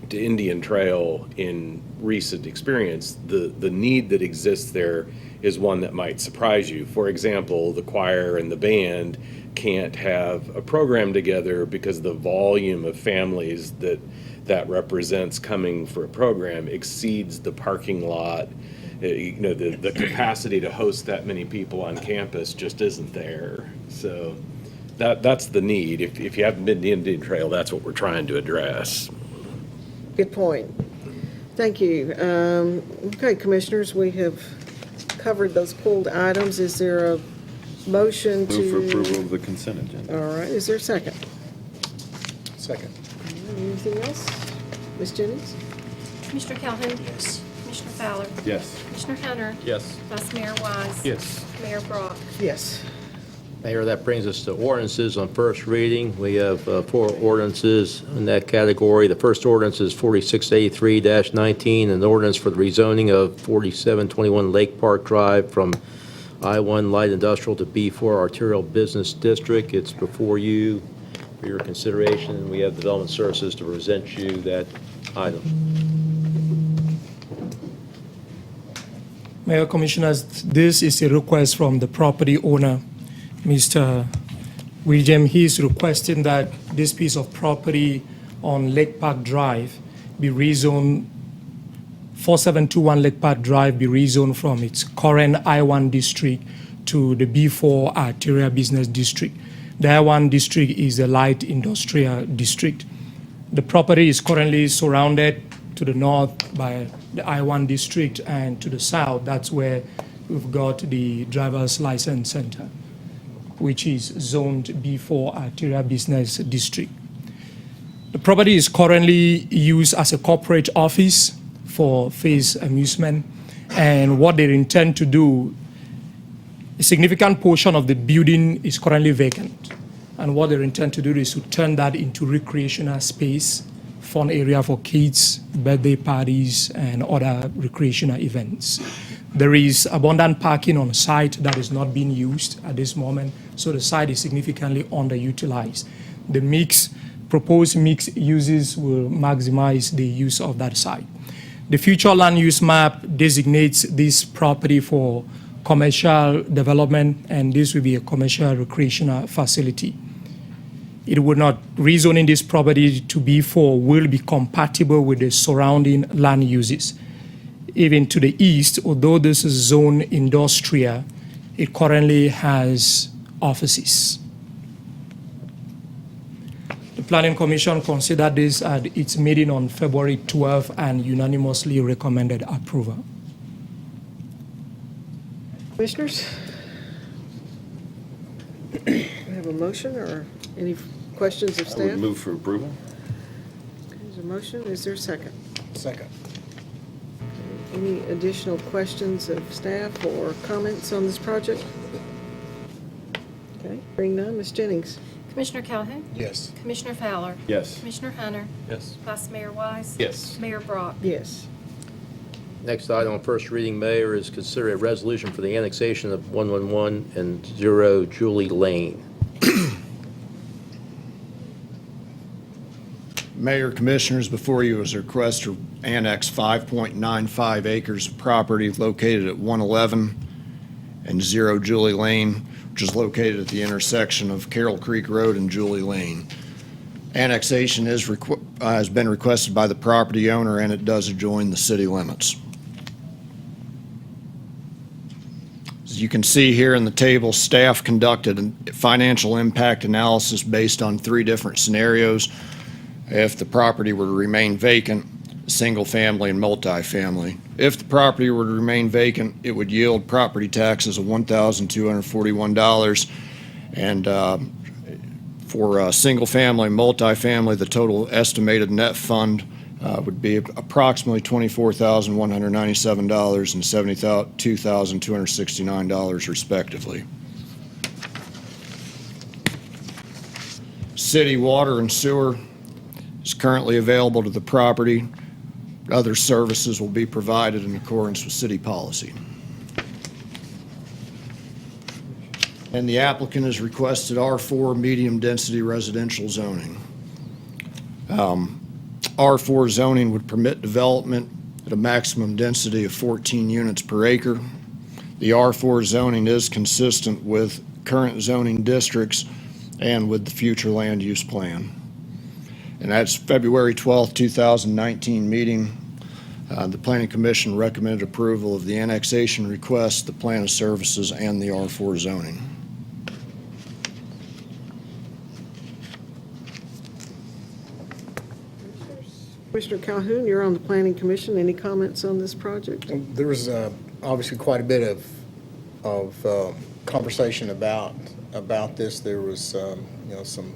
to Indian Trail in recent experience, the need that exists there is one that might surprise you. For example, the choir and the band can't have a program together because the volume of families that represents coming for a program exceeds the parking lot. The capacity to host that many people on campus just isn't there. So that's the need. If you haven't been to Indian Trail, that's what we're trying to address. Good point. Thank you. Okay, Commissioners, we have covered those pulled items. Is there a motion to? Move for approval of the consent agenda. All right, is there a second? Second. Anything else? Ms. Jennings? Commissioner Calhoun? Yes. Commissioner Fowler? Yes. Commissioner Hunter? Yes. Vice Mayor Wise? Yes. Mayor Brock? Yes. Mayor, that brings us to ordinances on first reading. We have 4 ordinances in that category. The first ordinance is 4683-19, an ordinance for the rezoning of 4721 Lake Park Drive from I-1 Light Industrial to B4 Arterial Business District. It's before you for your consideration. We have Development Services to present you that item. Mayor, Commissioners, this is a request from the property owner, Mr. William. He's requesting that this piece of property on Lake Park Drive be rezoned, 4721 Lake Park Drive be rezoned from its current I-1 district to the B4 Arterial Business District. The I-1 district is a light industrial district. The property is currently surrounded to the north by the I-1 district, and to the south, that's where we've got the driver's license center, which is zoned B4 Arterial Business District. The property is currently used as a corporate office for Face Amusement, and what they intend to do, a significant portion of the building is currently vacant, and what they intend to do is to turn that into recreational space, fun area for kids, birthday parties, and other recreational events. There is abundant parking on site that is not being used at this moment, so the site is significantly underutilized. The proposed mix uses will maximize the use of that site. The future land use map designates this property for commercial development, and this will be a commercial recreational facility. It would not, rezoning this property to B4 will be compatible with the surrounding land uses. Even to the east, although this is zone industrial, it currently has offices. The Planning Commission considered this at its meeting on February 12th and unanimously recommended approval. Commissioners? We have a motion or any questions of I staff? would move for approval. There's a motion. Is there a second? Second. Any additional questions of staff or comments on this project? Okay, hearing none. Ms. Jennings? Commissioner Calhoun? Yes. Commissioner Fowler? Yes. Commissioner Hunter? Yes. Vice Mayor Wise? Yes. Mayor Brock? Yes. Next item on first reading, Mayor, is consider a resolution for the annexation of 111 and 0 Julie Lane. Mayor, Commissioners, before you is a request to annex 5.95 acres of property located at 111 and 0 Julie Lane, which is located at the intersection of Carroll Creek Road and Julie Lane. Annexation has been requested by the property owner, and it does adjoin the city limits. As you can see here in the table, staff conducted a financial impact analysis based on 3 different scenarios. If the property were to remain vacant, single family and multifamily. If the property were to remain vacant, it would yield property taxes of $1,241. And for single family and multifamily, the total estimated net fund would be approximately $24,197 and $72,269 respectively. City water and sewer is currently available to the property. Other services will be provided in accordance with city policy. And the applicant has requested R4 medium-density residential zoning. R4 zoning would permit development at a maximum density of 14 units per acre. The R4 zoning is consistent with current zoning districts and with the future land use plan. And that's February 12th, 2019 meeting. The Planning Commission recommended approval of the annexation request, the plan of services, and the R4 zoning. Commissioner Calhoun, you're on the Planning Commission. Any comments on this project? There was obviously quite a bit of conversation about this. There was some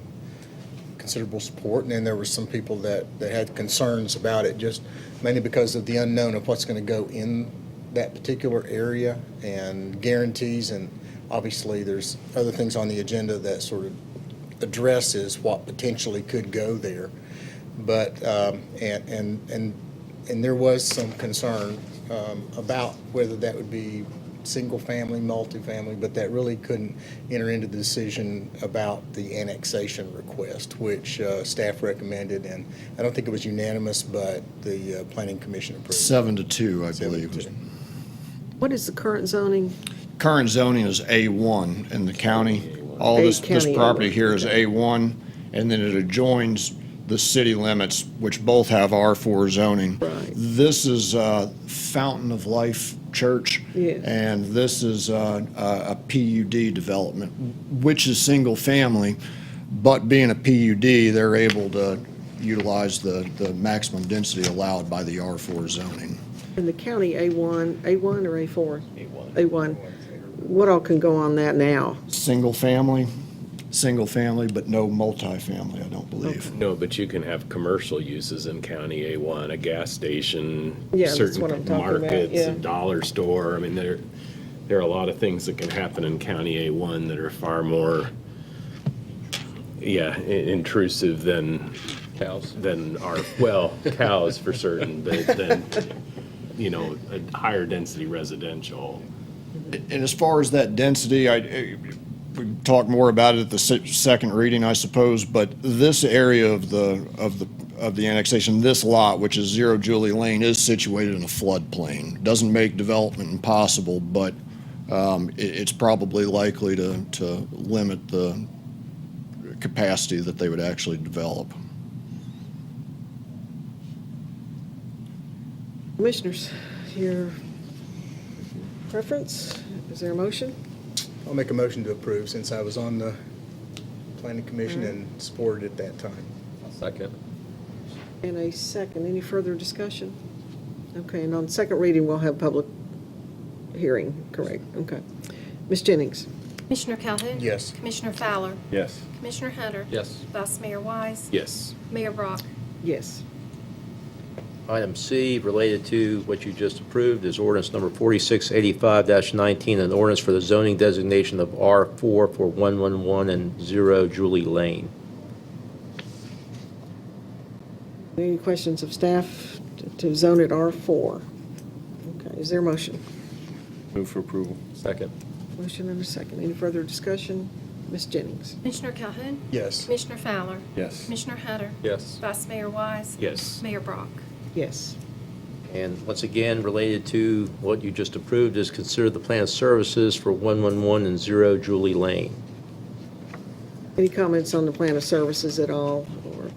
considerable support, and then there were some people that had concerns about it, just mainly because of the unknown of what's going to go in that particular area and guarantees. And obviously, there's other things on the agenda that sort of addresses what potentially could go there. But and there was some concern about whether that would be single-family, multifamily, but that really couldn't enter into the decision about the annexation request, which staff recommended, and I don't think it was unanimous, but the Planning Commission approved. 7-2, I believe. 7-2. What is the current zoning? Current zoning is A1 in the county. All this county property A1, here is okay. A1, and then it adjoins the city limits, which both have R4 zoning. Right. This is Fountain of Life Church. Yes. And this is a PUD development, which is single family, but being a PUD, they're able to utilize the maximum density allowed by the R4 zoning. In the county, A1 or A4? A1. A1. What all can go on that now? Single family, but no multifamily, I don't believe. No, but you can have commercial uses in County A1, a gas station, Yeah, that's what I'm certain talking about, markets, yeah. a dollar store. I mean, there are a lot of things that can happen in County A1 that are far more, intrusive than Cows. Cows for certain, but then, a higher density residential. And as far as that density, we can talk more about it at the second reading, I suppose, but this area of the annexation, this lot, which is 0 Julie Lane, is situated in a floodplain. Doesn't make development impossible, but it's probably likely to limit the capacity that they would actually develop. Commissioners, your preference? Is there a motion? I'll make a motion to approve, since I was on the Planning Commission and supported it that time. Second. And a second. Any further discussion? Okay, and on second reading, we'll have public hearing, correct? Okay. Ms. Jennings? Commissioner Calhoun? Yes. Commissioner Fowler? Yes. Commissioner Hunter? Yes. Vice Mayor Wise? Yes. Mayor Brock? Yes. Item C, related to what you just approved, is ordinance number 4685-19, an ordinance for the zoning designation of R4 for 111 and 0 Julie Lane. Any questions of staff to zone it R4? Okay, is there a motion? Move for approval. Second. Motion and a second. Any further discussion? Ms. Jennings? Commissioner Calhoun? Yes. Commissioner Fowler? Yes. Commissioner Hunter? Yes. Vice Mayor Wise? Yes. Mayor Brock? Yes. And once again, related to what you just approved, is consider the plan of services for 111 and 0 Julie Lane. Any comments on the plan of services at all, or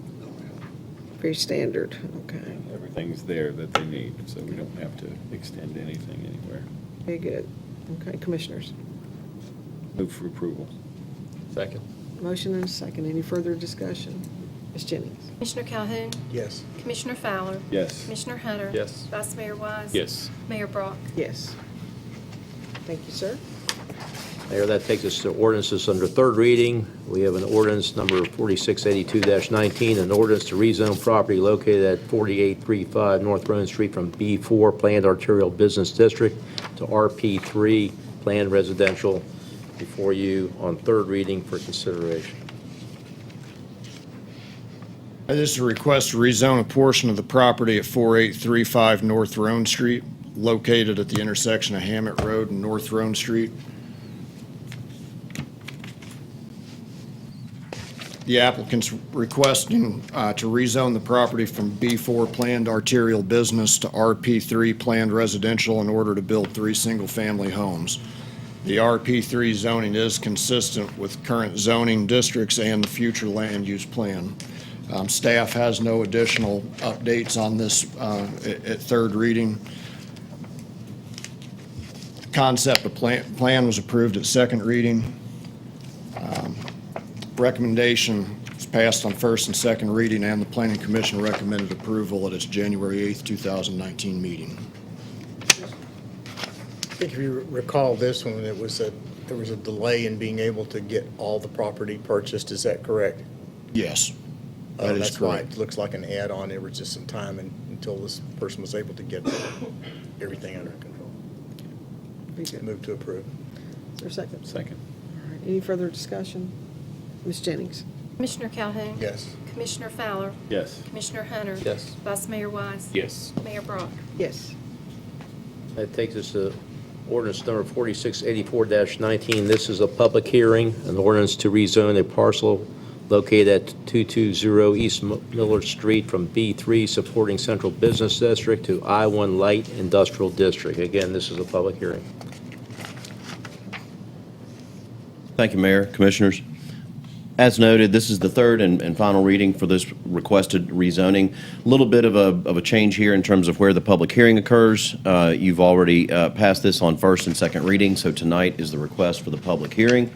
very standard? Okay, Everything's there that they need, so we don't have to extend anything anywhere. very good. Okay, commissioners? Move for approval. Second. Motion and a second. Any further discussion? Ms. Jennings? Commissioner Calhoun? Yes. Commissioner Fowler? Yes. Commissioner Hunter? Yes. Vice Mayor Wise? Yes. Mayor Brock? Yes. Thank you, sir. Mayor, that takes us to ordinances under third reading. We have an ordinance number 4682-19, an ordinance to rezone property located at 4835 North Roan Street from B4 Planned Arterial Business District to RP3 Planned Residential, before you on third reading for consideration. This is a request to rezone a portion of the property at 4835 North Roan Street, located at the intersection of Hammett Road and North Roan Street. The applicant's requesting to rezone the property from B4 planned arterial business to RP3 planned residential in order to build 3 single-family homes. The RP3 zoning is consistent with current zoning districts and the future land use plan. Staff has no additional updates on this at third reading. Concept of plan was approved at second reading. Recommendation was passed on first and second reading, and the Planning Commission recommended approval at its January 8th, 2019 meeting. I think if you recall this one, there was a delay in being able to get all the property purchased. Is that correct? Yes, that is That's why correct. it looks like an add-on. There was just some time until this person was able to get everything under control. Be good. Move to approve. Is there a second? Second. All right, any further discussion? Ms. Jennings? Commissioner Calhoun? Yes. Commissioner Fowler? Yes. Commissioner Hunter? Yes. Vice Mayor Wise? Yes. Mayor Brock? Yes. That takes us to ordinance number 4684-19. This is a public hearing, an ordinance to rezone a parcel located at 220 East Millard Street from B3 supporting Central Business District to I-1 Light Industrial District. Again, this is a public hearing. Thank you, Mayor, Commissioners. As noted, this is the third and final reading for this requested rezoning. A little bit of a change here in terms of where the public hearing occurs. You've already passed this on first and second reading, so tonight is the request for the public hearing.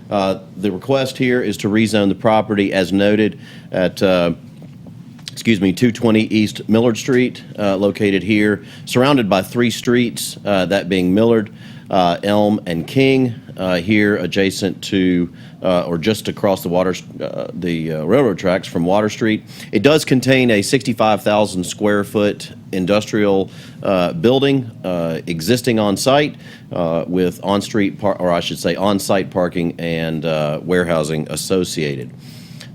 The request here is to rezone the property as noted at 220 East Millard Street, located here, surrounded by 3 streets, that being Millard, Elm, and King, here adjacent to or just across the railroad tracks from Water Street. It does contain a 65,000 square foot industrial building existing on site with on-site parking and warehousing associated.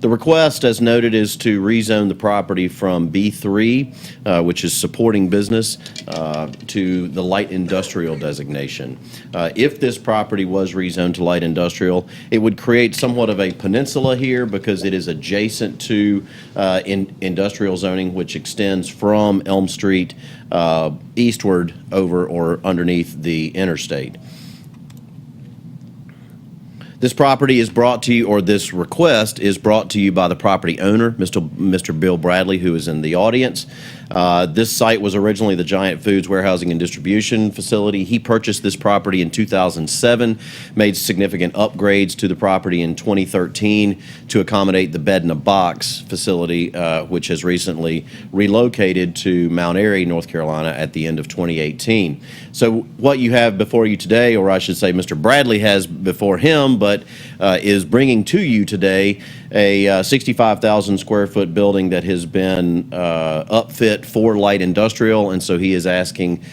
The request, as noted, is to rezone the property from B3, which is supporting business, to the light industrial designation. If this property was rezoned to light industrial, it would create somewhat of a peninsula here because it is adjacent to industrial zoning, which extends from Elm Street eastward over or underneath the interstate. This property is brought to you, or this request is brought to you by the property owner, Mr. Bill Bradley, who is in the audience. This site was originally the Giant Foods warehousing and distribution facility. He purchased this property in 2007, made significant upgrades to the property in 2013 to accommodate the Bed in a Box facility, which has recently relocated to Mount Airy, North Carolina at the end of 2018. So what you have before you today, or I should say Mr. Bradley has before him, but is bringing to you today a 65,000 square foot building that has been upfit for light industrial, and so he is asking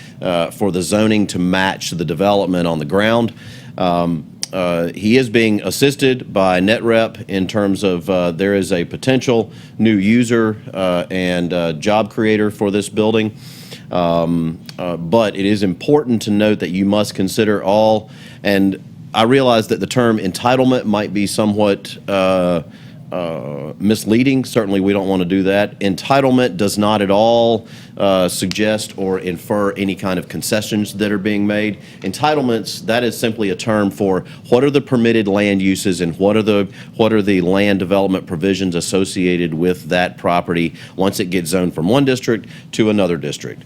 for the zoning to match the development on the ground. He is being assisted by NetRep in terms of there is a potential new user and job creator for this building. But it is important to note that you must consider all, and I realize that the term entitlement might be somewhat misleading. Certainly, we don't want to do that. Entitlement does not at all suggest or infer any kind of concessions that are being made. Entitlements, that is simply a term for what are the permitted land uses and what are the land development provisions associated with that property once it gets zoned from one district to another district.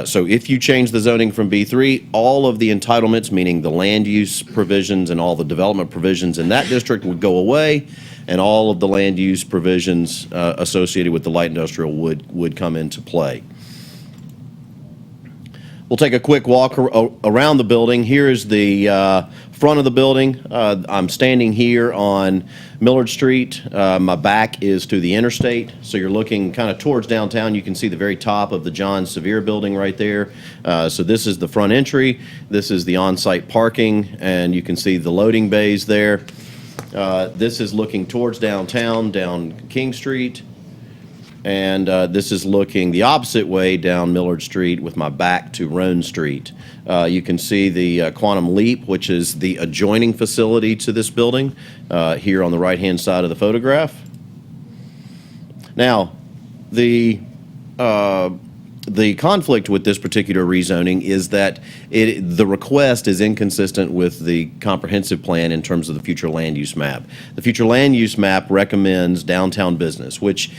So if you change the zoning from B3, all of the entitlements, meaning the land use provisions and all the development provisions in that district, would go away, and all of the land use provisions associated with the light industrial would come into play. We'll take a quick walk around the building. Here is the front of the building. I'm standing here on Millard Street. My back is to the interstate, so you're looking kind of towards downtown. You can see the very top of the John Sevier building right there. So this is the front entry. This is the on-site parking, and you can see the loading bays there. This is looking towards downtown, down King Street. and this is looking the opposite way down Millard Street with my back to Roan Street. You can see the Quantum Leap, which is the adjoining facility to this building, here on the right-hand side of the photograph. Now, the conflict with this particular rezoning is that the request is inconsistent with the comprehensive plan in terms of the future land use map. The future land use map recommends downtown business, which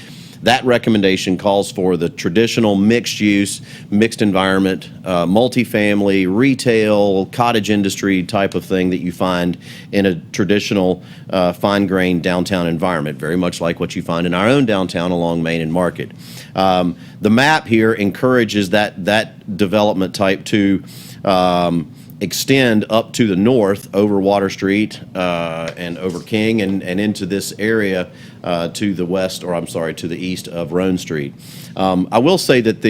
that recommendation calls for the traditional mixed use, mixed environment, multifamily, retail, cottage industry type of thing that you find in a traditional fine-grained downtown environment, very much like what you find in our own downtown along Main and Market. The map here encourages that development type to extend up to the north over Water Street and over King and into this area to the west, or I'm sorry, to the east of Roan Street. I will say that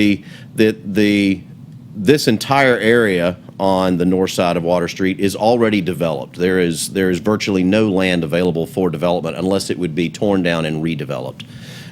this entire area on the north side of Water Street is already developed. There is virtually no land available for development unless it would be torn down and redeveloped.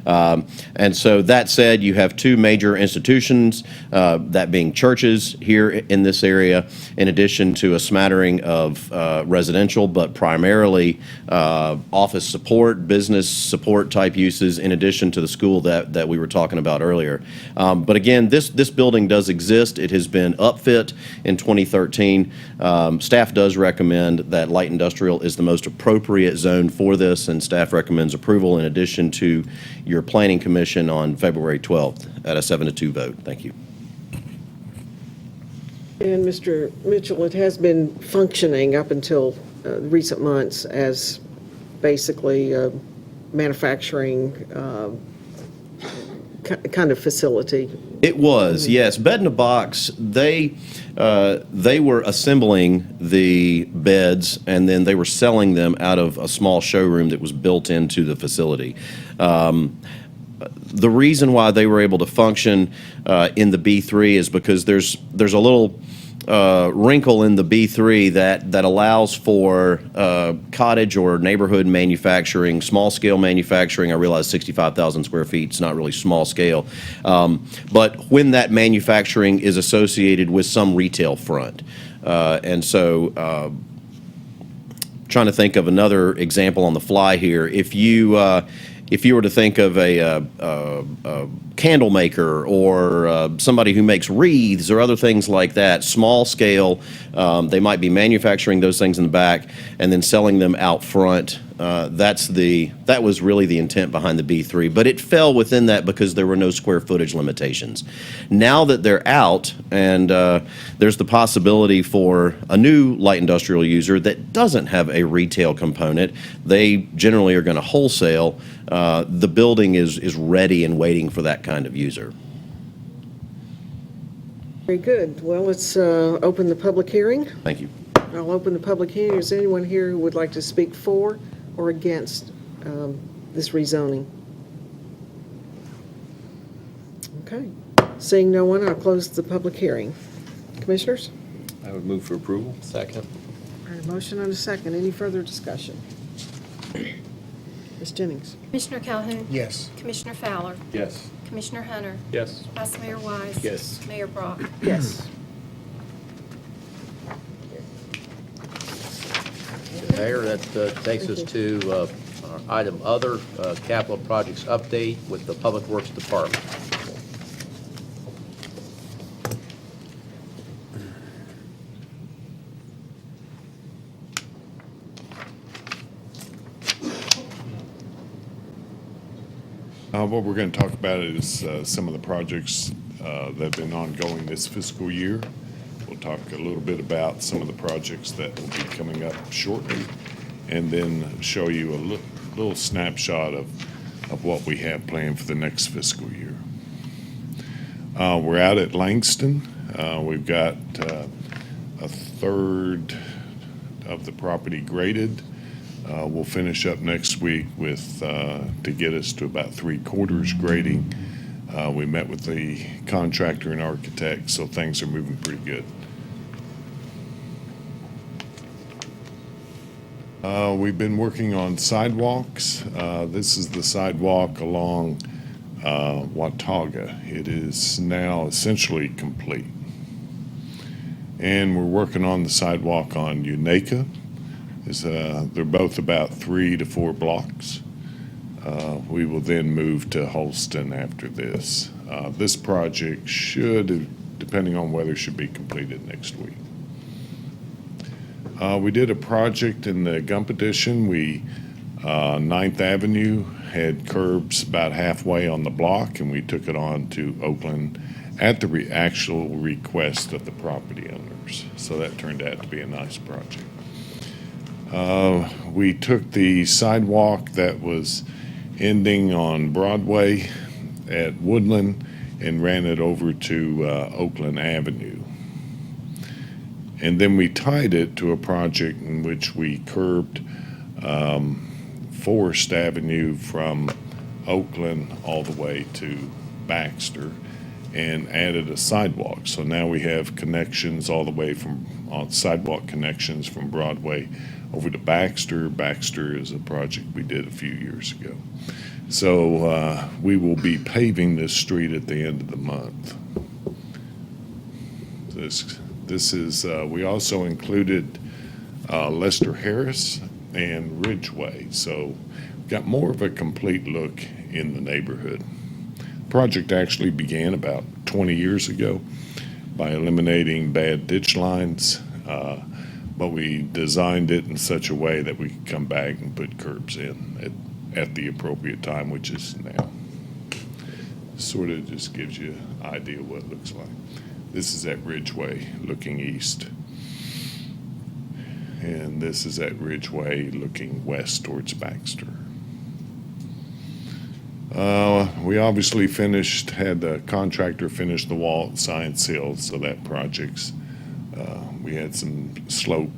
And so that said, you have two major institutions, that being churches here in this area, in addition to a smattering of residential, but primarily office support, business support type uses, in addition to the school that we were talking about earlier. But again, this building does exist. It has been upfit in 2013. Staff does recommend that light industrial is the most appropriate zone for this, and staff recommends approval in addition to your Planning Commission on February 12th at a 7-2 vote. Thank you. And Mr. Mitchell, it has been functioning up until recent months as basically a manufacturing kind of facility. It was, yes. Bed in a Box, they were assembling the beds and then they were selling them out of a small showroom that was built into the facility. The reason why they were able to function in the B3 is because there's a little wrinkle in the B3 that allows for cottage or neighborhood manufacturing, small scale manufacturing. I realize 65,000 square feet is not really small scale, but when that manufacturing is associated with some retail front. And so trying to think of another example on the fly here. If you were to think of a candle maker or somebody who makes wreaths or other things like that, small scale, they might be manufacturing those things in the back and then selling them out front. That was really the intent behind the B3, but it fell within that because there were no square footage limitations. Now that they're out and there's the possibility for a new light industrial user that doesn't have a retail component, they generally are going to wholesale. The building is ready and waiting for that kind of user. Very good. Well, let's open the public hearing. Thank you. I'll open the public hearing. Is anyone here who would like to speak for or against this rezoning? Okay. Seeing no one, I'll close the public hearing. Commissioners? I would move for approval. Second. All right, motion and a second. Any further discussion? Ms. Jennings? Commissioner Calhoun? Yes. Commissioner Fowler? Yes. Commissioner Hunter? Yes. Vice Mayor Wise? Yes. Mayor Brock? Yes. Mayor, that takes us to our item other, capital projects update with the Public Works Department. What we're going to talk about is some of the projects that have been ongoing this fiscal year. We'll talk a little bit about some of the projects that will be coming up shortly, and then show you a little snapshot of what we have planned for the next fiscal year. We're out at Langston. We've got a third of the property graded. We'll finish up next week with to get us to about 3/4 grading. We met with the contractor and architect, so things are moving pretty good. We've been working on sidewalks. This is the sidewalk along Watauga. It is now essentially complete. And we're working on the sidewalk on Unaka. They're both about 3 to 4 blocks. We will then move to Holston after this. This project should, depending on weather, should be completed next week. We did a project in the Gump Addition. 9th Avenue had curbs about halfway on the block, and we took it on to Oakland at the actual request of the property owners. So that turned out to be a nice project. We took the sidewalk that was ending on Broadway at Woodland and ran it over to Oakland Avenue. And then we tied it to a project in which we curbed Forest Avenue from Oakland all the way to Baxter and added a sidewalk. So now we have connections all the way sidewalk connections from Broadway over to Baxter. Baxter is a project we did a few years ago. So we will be paving this street at the end of the month. This is, we also included Lester Harris and Ridgeway. So got more of a complete look in the neighborhood. Project actually began about 20 years ago by eliminating bad ditch lines, but we designed it in such a way that we could come back and put curbs in at the appropriate time, which is now. Sort of just gives you an idea what it looks like. This is at Ridgeway looking east. And this is at Ridgeway looking west towards Baxter. We obviously had the contractor finish the wall at Science Hill, so that project's, we had some slope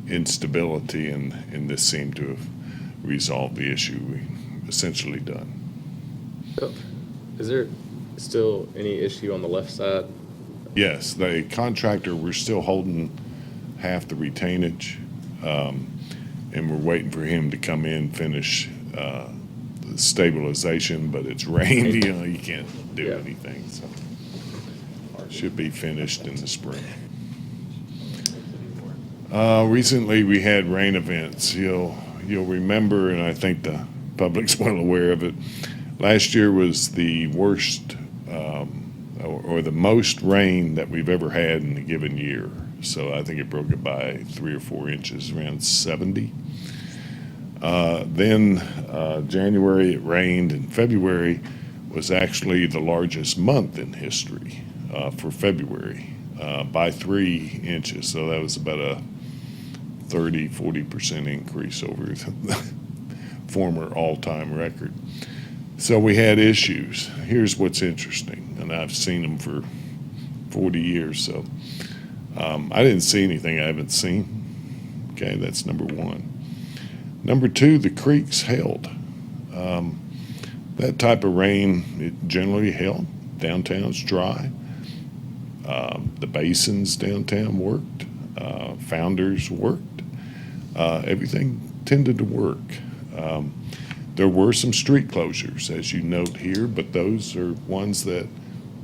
instability, and this seemed to have resolved the issue. We essentially done. So, is there still any issue on the left side? Yes, the contractor, we're still holding half the retainage, and we're waiting for him to come in, finish the stabilization, but it's rained, you can't do anything, so it should be finished in the spring. Recently, we had rain events. You'll remember, and I think the public's well aware of it, last year was the worst or the most rain that we've ever had in a given year. So I think it broke it by 3 or 4 inches, around 70. Then January it rained, and February was actually the largest month in history for February by 3 inches. So that was about a 30-40% increase over the former all-time record. So we had issues. Here's what's interesting, and I've seen them for 40 years, so I didn't see anything I haven't seen. Okay, that's number one. Number two, the creeks held. That type of rain, it generally held. Downtown's dry. The basins downtown worked. Founders worked. Everything tended to work. There were some street closures, as you note here, but those are ones that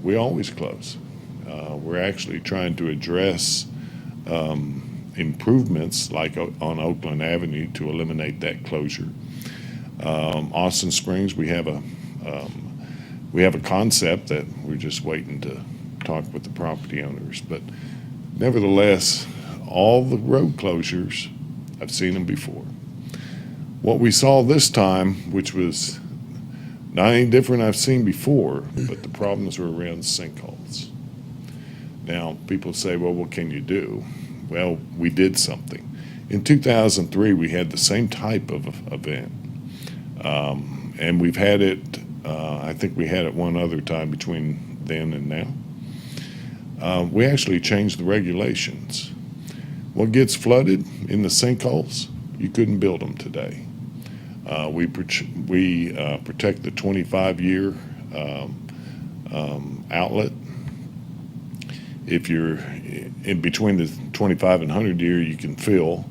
we always close. We're actually trying to address improvements like on Oakland Avenue to eliminate that closure. Austin Springs, we have a concept that we're just waiting to talk with the property owners. But nevertheless, all the road closures, I've seen them before. What we saw this time, which was not any different I've seen before, but the problems were around sinkholes. Now, people say, well, what can you do? Well, we did something. In 2003, we had the same type of event. And we've had it, I think we had it one other time between then and now. We actually changed the regulations. What gets flooded in the sinkholes, you couldn't build them today. We protect the 25-year outlet. If you're in between the 25 and 100 year, you can fill,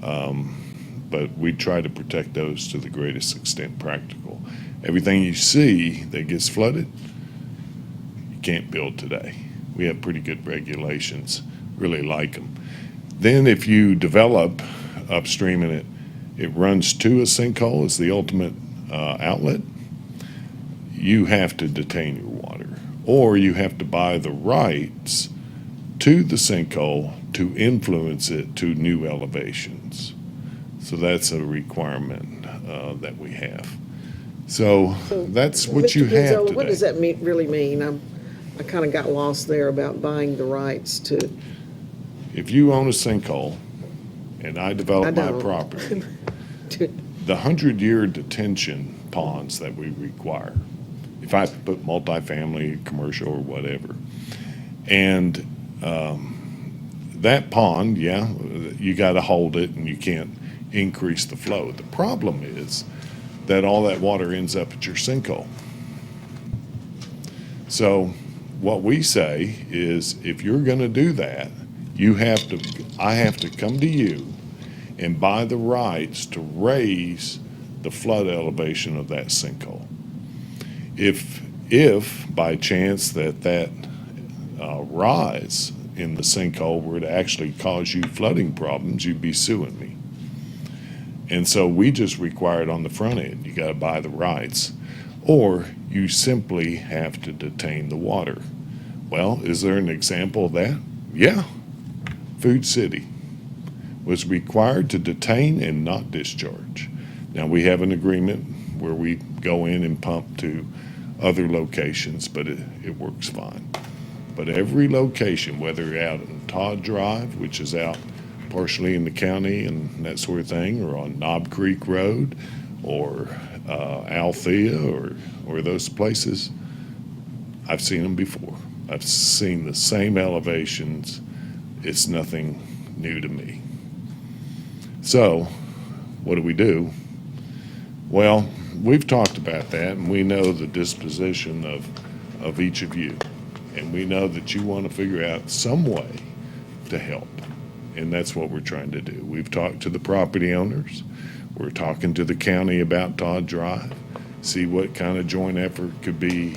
but we try to protect those to the greatest extent practical. Everything you see that gets flooded, you can't build today. We have pretty good regulations, really like them. Then if you develop upstream and it runs to a sinkhole as the ultimate outlet, you have to detain your water, or you have to buy the rights to the sinkhole to influence it to new elevations. So that's a requirement that we have. So that's what you Mr. have Pinzella, today. what does that really mean? I kind of got lost there about buying the rights to. If you own a sinkhole and I develop I my don't. property, the 100-year detention ponds that we require, if I put multifamily, commercial, or whatever, and that pond, yeah, you got to hold it and you can't increase the flow. The problem is that all that water ends up at your sinkhole. So what we say is, if you're going to do that, I have to come to you and buy the rights to raise the flood elevation of that sinkhole. If by chance that rise in the sinkhole were to actually cause you flooding problems, you'd be suing me. And so we just require it on the front end. You got to buy the rights, or you simply have to detain the water. Well, is there an example of that? Yeah. Food City was required to detain and not discharge. Now, we have an agreement where we go in and pump to other locations, but it works fine. But every location, whether out in Todd Drive, which is out partially in the county and that sort of thing, or on Knob Creek Road, or Althea, or those places, I've seen them before. I've seen the same elevations. It's nothing new to me. So, what do? Well, we've talked about that, and we know the disposition of each of you. And we know that you want to figure out some way to help. And that's what we're trying to do. We've talked to the property owners. We're talking to the county about Todd Drive, see what kind of joint effort could be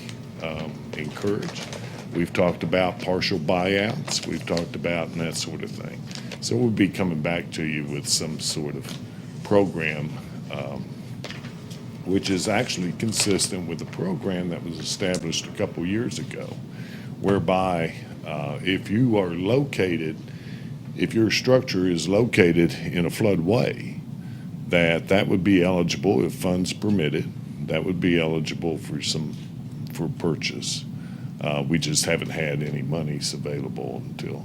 encouraged. We've talked about partial buyouts. We've talked about and that sort of thing. So we'll be coming back to you with some sort of program, which is actually consistent with the program that was established a couple years ago, whereby if your structure is located in a floodway, that would be eligible if funds permitted. That would be eligible for purchase. We just haven't had any monies available until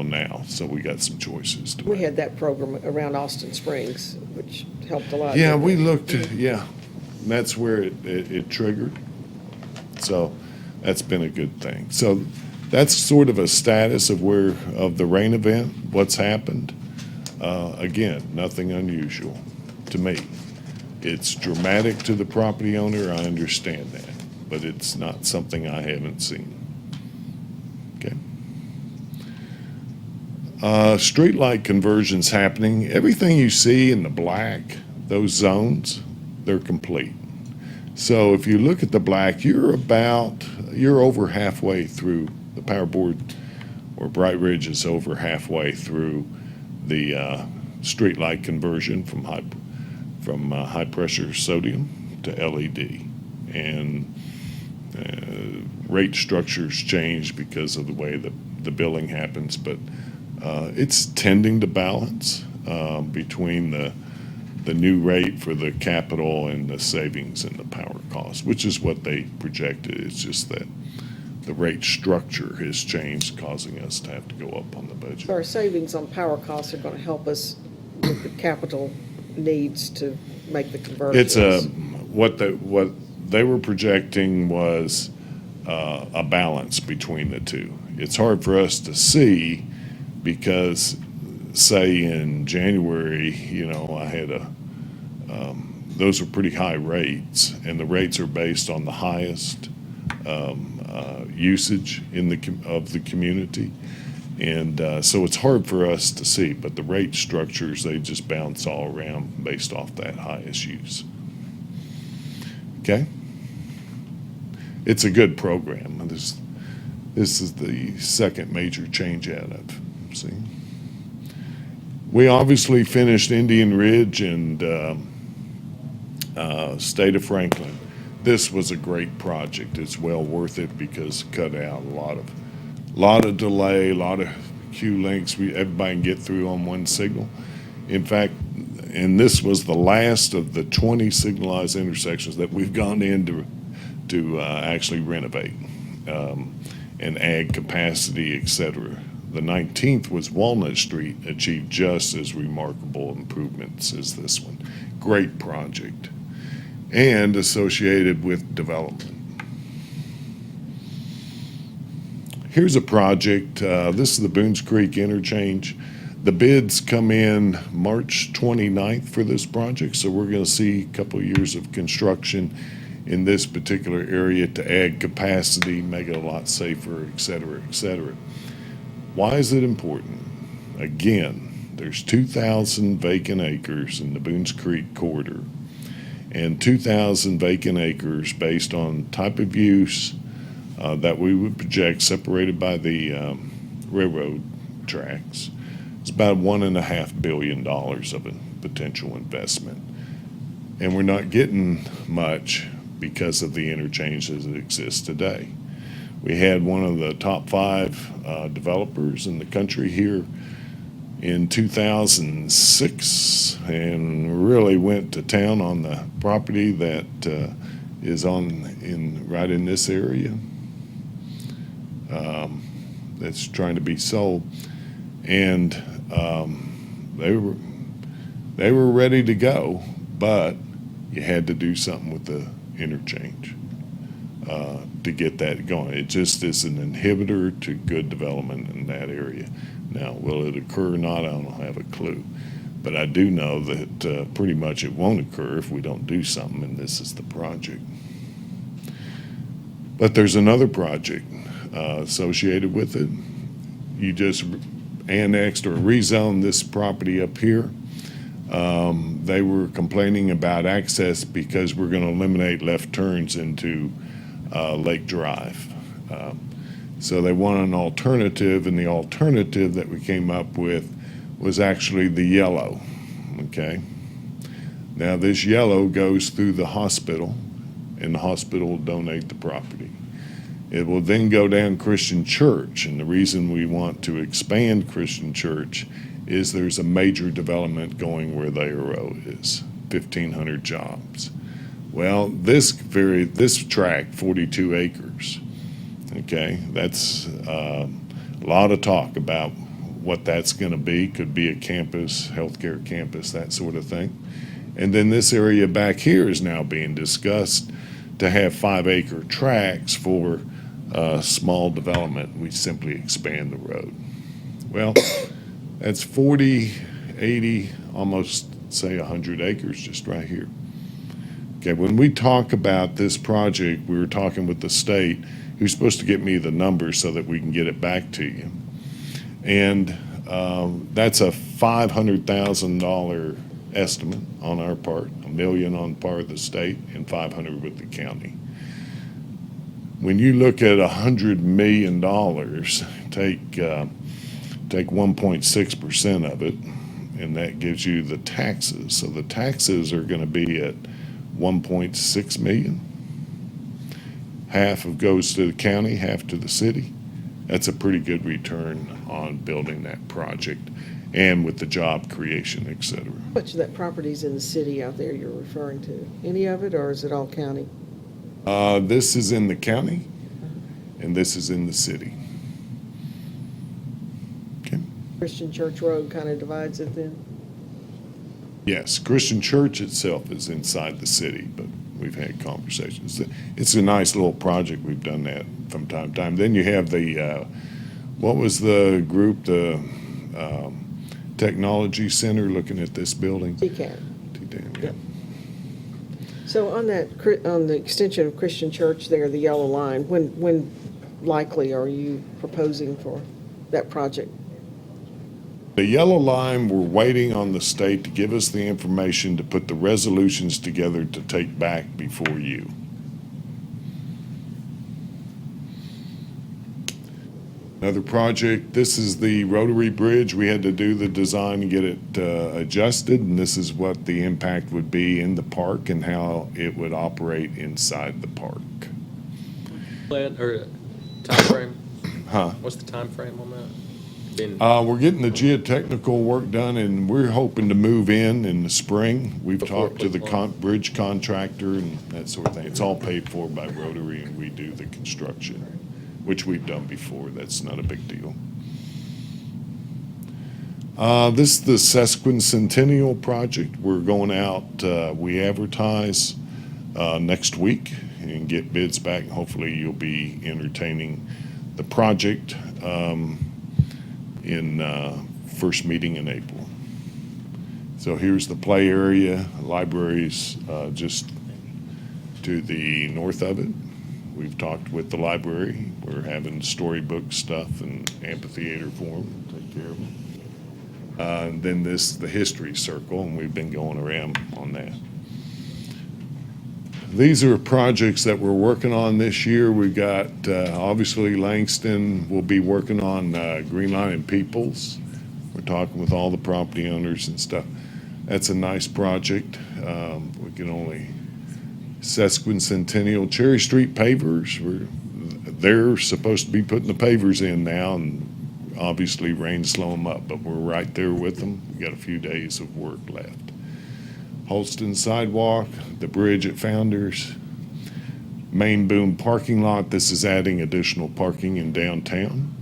now, so we got some choices to We make. had that program around Austin Springs, which helped a lot. Yeah, didn't we it? looked, yeah, that's where it triggered. So that's been a good thing. So that's sort of a status of the rain event, what's happened. Again, nothing unusual to me. It's dramatic to the property owner, I understand that, but it's not something I haven't seen. Okay. Streetlight conversions happening. Everything you see in the black, those zones, they're complete. So if you look at the black, you're over halfway through the power board, or Bright Ridge is over halfway through the streetlight conversion from high pressure sodium to LED, and rate structures change because of the way the billing happens, but it's tending to balance between the new rate for the capital and the savings in the power cost, which is what they projected. It's just that the rate structure has changed, causing us to have to go up on the budget. So our savings on power costs are going to help us with the capital needs to make the conversions. It's what they were projecting was a balance between the two. It's hard for us to see because, say in January, I had those were pretty high rates, and the rates are based on the highest usage of the community. And so it's hard for us to see, but the rate structures, they just bounce all around based off that highest use. Okay? It's a good program. This is the second major change out of, see? We obviously finished Indian Ridge and State of Franklin. This was a great project. It's well worth it because it cut out a lot of delay, a lot of queue lengths. Everybody can get through on one signal. In fact, and this was the last of the 20 signalized intersections that we've gone in to actually renovate and add capacity, et cetera. The 19th was Walnut Street, achieved just as remarkable improvements as this one. Great project. And associated with development. Here's a project. This is the Boones Creek interchange. The bids come in March 29th for this project, so we're going to see a couple of years of construction in this particular area to add capacity, make it a lot safer, et cetera, et cetera. Why is it important? Again, there's 2,000 vacant acres in the Boones Creek corridor and 2,000 vacant acres based on type of use that we would project separated by the railroad tracks. It's about $1.5 billion of a potential investment. And we're not getting much because of the interchanges that exist today. We had one of the top 5 developers in the country here in 2006 and really went to town on the property that is right in this area that's trying to be sold. And they were ready to go, but you had to do something with the interchange to get that going. It just is an inhibitor to good development in that area. Now, will it occur or not? I don't have a clue. But I do know that pretty much it won't occur if we don't do something, and this is the project. But there's another project associated with it. You just annexed or rezoned this property up here. They were complaining about access because we're going to eliminate left turns into Lake Drive. So they want an alternative, and the alternative that we came up with was actually the yellow, okay? Now this yellow goes through the hospital, and the hospital will donate the property. It will then go down Christian Church, and the reason we want to expand Christian Church is there's a major development going where the arrow is, 1,500 jobs. Well, this tract, 42 acres, okay, that's a lot of talk about what that's going to be. Could be a campus, healthcare campus, that sort of thing. And then this area back here is now being discussed to have 5-acre tracts for small development. We simply expand the road. Well, that's 40, 80, almost say 100 acres just right here. Okay, when we talk about this project, we were talking with the state, who's supposed to get me the numbers so that we can get it back to you. And that's a $500,000 estimate on our part, $1 million on part of the state, and $500,000 with the county. When you look at $100 million, take 1.6% of it, and that gives you the taxes. So the taxes are going to be at 1.6 million. Half of goes to the county, half to the city. That's a pretty good return on building that project and with the job creation, et cetera. How much of that property's in the city out there you're referring to? Any of it, or is it all county? This is in the county, and this is in the city. Okay. Christian Church Road kind of divides it then? Yes, Christian Church itself is inside the city, but we've had conversations. It's a nice little project. We've done that from time to time. Then you have the, what was the group, the Technology Center looking at this building? TCAT. Yeah. So on that, on the extension of Christian Church there, the yellow line, when likely are you proposing for that project? The yellow line, we're waiting on the state to give us the information to put the resolutions together to take back before you. Another project, this is the Rotary Bridge. We had to do the design and get it adjusted, and this is what the impact would be in the park and how it would operate inside the park. Plan, or timeframe? Huh? What's the timeframe on that? Been- We're getting the geotechnical work done, and we're hoping to move in the spring. We've Before talked to the Cleveland. bridge contractor and that sort of thing. It's all paid for by Rotary, and we do the construction, which we've done before. That's not a big deal. This is the Sesquicentennial project. We're going out, we advertise next week and get bids back. Hopefully you'll be entertaining the project in first meeting in April. So here's the play area. Library's just to the north of it. We've talked with the library. We're having storybook stuff and amphitheater for them, take care of them. And then the history circle, and we've been going around on that. These are projects that we're working on this year. We've got, obviously Langston will be working on Green Line and Peoples. We're talking with all the property owners and stuff. That's a nice project. We can only, Sesquicentennial Cherry Street pavers, they're supposed to be putting the pavers in now, and obviously rain slow them up, but we're right there with them. We got a few days of work left. Holston sidewalk, the bridge at Founders, Main Boom parking lot. This is adding additional parking in downtown,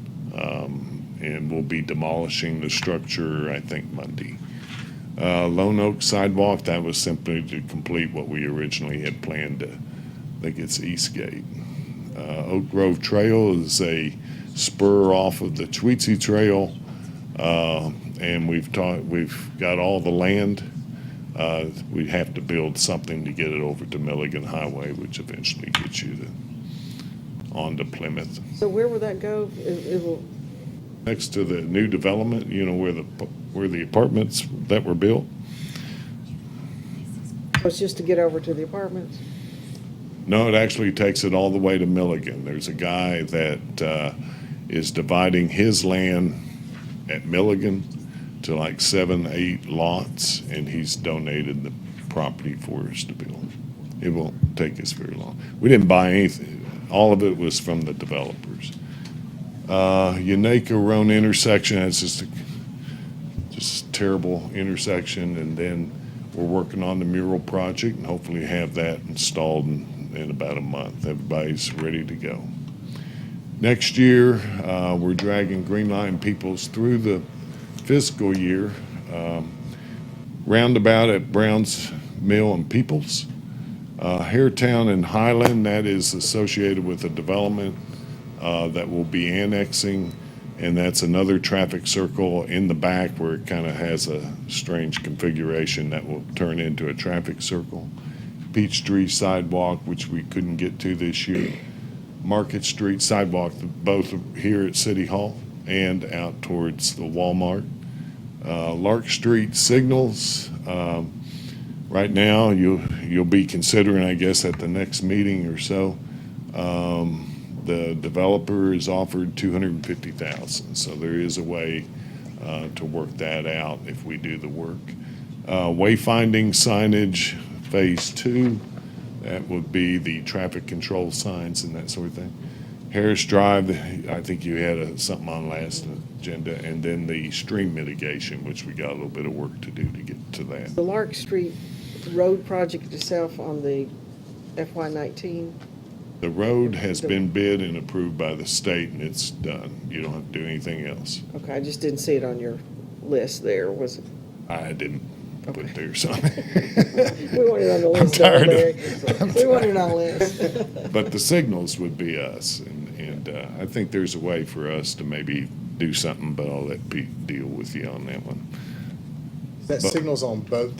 and we'll be demolishing the structure, I think, Monday. Lone Oak sidewalk, that was simply to complete what we originally had planned to, I think it's Eastgate. Oak Grove Trail is a spur off of the Tweetsie Trail, and we've got all the land. We have to build something to get it over to Milligan Highway, which eventually gets you onto Plymouth. So where will that go? It will, Next to the new development, you know, where the apartments that were built. it's just to get over to the apartments? No, it actually takes it all the way to Milligan. There's a guy that is dividing his land at Milligan to like 7, 8 lots, and he's donated the property for us to build. It won't take us very long. We didn't buy anything. All of it was from the developers. Unaka Roan intersection, that's just a terrible intersection, and then we're working on the mural project and hopefully have that installed in about a month. Everybody's ready to go. Next year, we're dragging Green Line Peoples through the fiscal year, roundabout at Browns Mill and Peoples. Hairtown and Highland, that is associated with a development that will be annexing, and that's another traffic circle in the back where it kind of has a strange configuration that will turn into a traffic circle. Peachtree sidewalk, which we couldn't get to this year. Market Street sidewalk, both here at City Hall and out towards the Walmart. Lark Street signals, right now you'll be considering, I guess, at the next meeting or so. The developer is offered $250,000, so there is a way to work that out if we do the work. Wayfinding signage, phase 2, that would be the traffic control signs and that sort of thing. Harris Drive, I think you had something on last agenda, and then the stream mitigation, which we got a little bit of work to do to get to that. The Lark Street Road project itself on the FY19? The road has been bid and approved by the state, and it's done. You don't have to do anything else. Okay, I just didn't see it on your list there, was it? I didn't put it there, so. We want it on the list. tired We want it on the list. But the signals would be us, and I think there's a way for us to maybe do something, but I'll let Pete deal with you on that one. That signals on both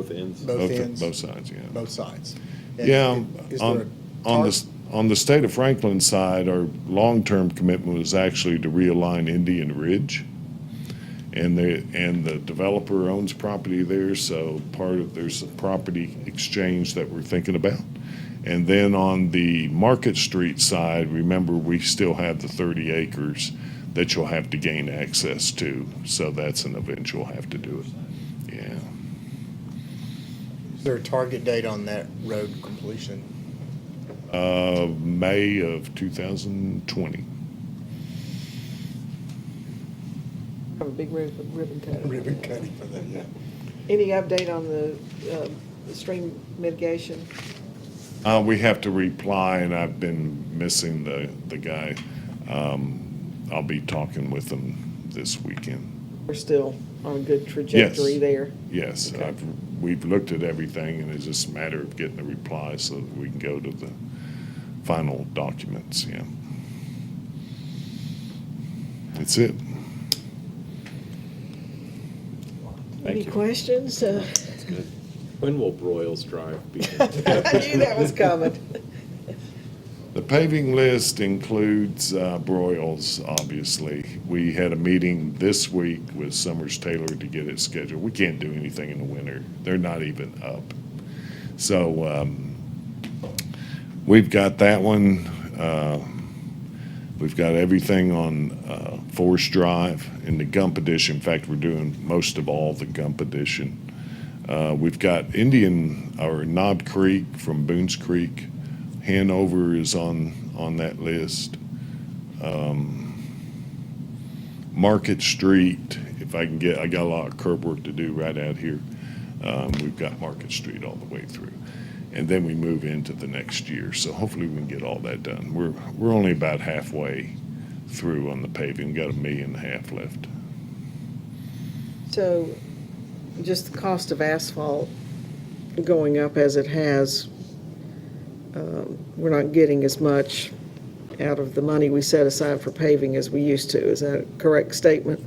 ends? both ends? Both sides, yeah. Both sides. And Yeah, is there a on the state of Franklin side, our long-term commitment was actually to realign Indian Ridge. And the developer owns property there, so there's a property exchange that we're thinking about. And then on the Market Street side, remember, we still have the 30 acres that you'll have to gain access to. So that's an event you'll have to do it. Yeah. Is there a target date on that road completion? May of 2020. Have a big ribbon cutting. Ribbon cutting for that, yeah. Any update on the stream mitigation? We have to reply, and I've been missing the guy. I'll be talking with him this weekend. We're still on a good trajectory Yes. there. Yes, Okay. we've looked at everything, and it's just a matter of getting the reply so that we can go to the final documents, yeah. That's it. Any questions? That's good. When will Broyles Drive be? I knew that was coming. The paving list includes Broyles, obviously. We had a meeting this week with Summers Taylor to get it scheduled. We can't do anything in the winter. They're not even up. So we've got that one. We've got everything on Forest Drive in the Gump Edition. In fact, we're doing most of all the Gump Edition. We've got Knob Creek from Boones Creek. Hanover is on that list. Market Street, if I can I got a lot of curb work to do right out here. We've got Market Street all the way through. And then we move into the next year. So hopefully we can get all that done. We're only about halfway through on the paving, got $1.5 million left. So just the cost of asphalt going up as it has, we're not getting as much out of the money we set aside for paving as we used to. Is that a correct statement?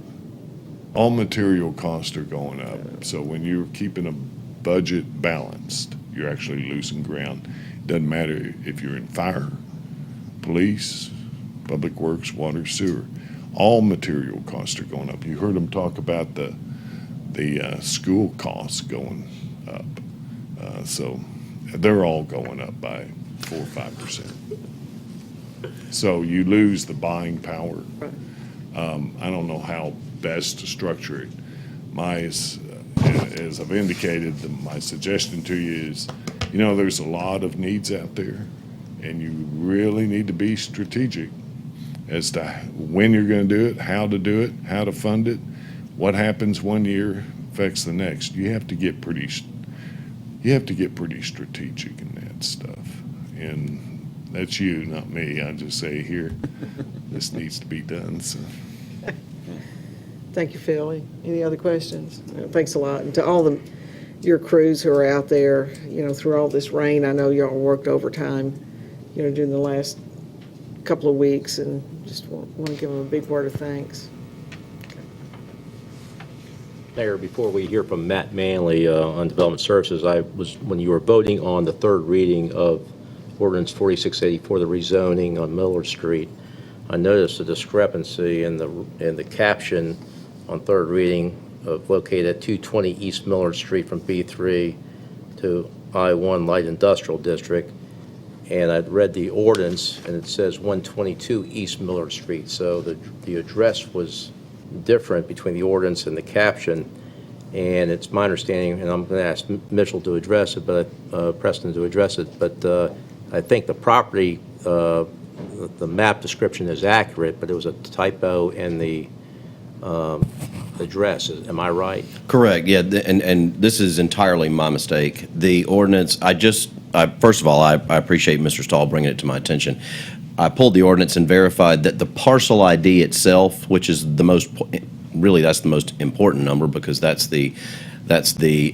All material costs are going up. So when you're keeping a budget balanced, you're actually losing ground. Doesn't matter if you're in fire, police, public works, water, sewer. All material costs are going up. You heard them talk about the school costs going up. So they're all going up by 4 or 5%. So you lose the buying power. I don't know how best to structure it. As I've indicated, my suggestion to you is, there's a lot of needs out there, and you really need to be strategic as to when you're going to do it, how to do it, how to fund it. What happens one year affects the next. You have to get pretty strategic in that stuff, and that's you, not me. I just say here, this needs to be done. So. Thank you, Phil. Any other questions? Thanks a lot. And to all your crews who are out there, through all this rain, I know y'all worked overtime, during the last couple of weeks, and just want to give them a big word of thanks. Mayor, before we hear from Matt Manley on Development Services, when you were voting on the third reading of Ordinance 4684, the rezoning on Millard Street, I noticed a discrepancy in the caption on third reading of located at 220 East Millard Street from B3 to I-1 Light Industrial District. And I'd read the ordinance, and it says 122 East Millard Street. So the address was different between the ordinance and the caption. And it's my understanding, and I'm going to ask Mitchell to address it, but Preston to address it, but I think the property, the map description is accurate, but it was a typo in the address. Am I right? Correct, yeah, and this is entirely my mistake. The ordinance, first of all, I appreciate Mr. Stahl bringing it to my attention. I pulled the ordinance and verified that the parcel ID itself, which is that's the most important number, because that's the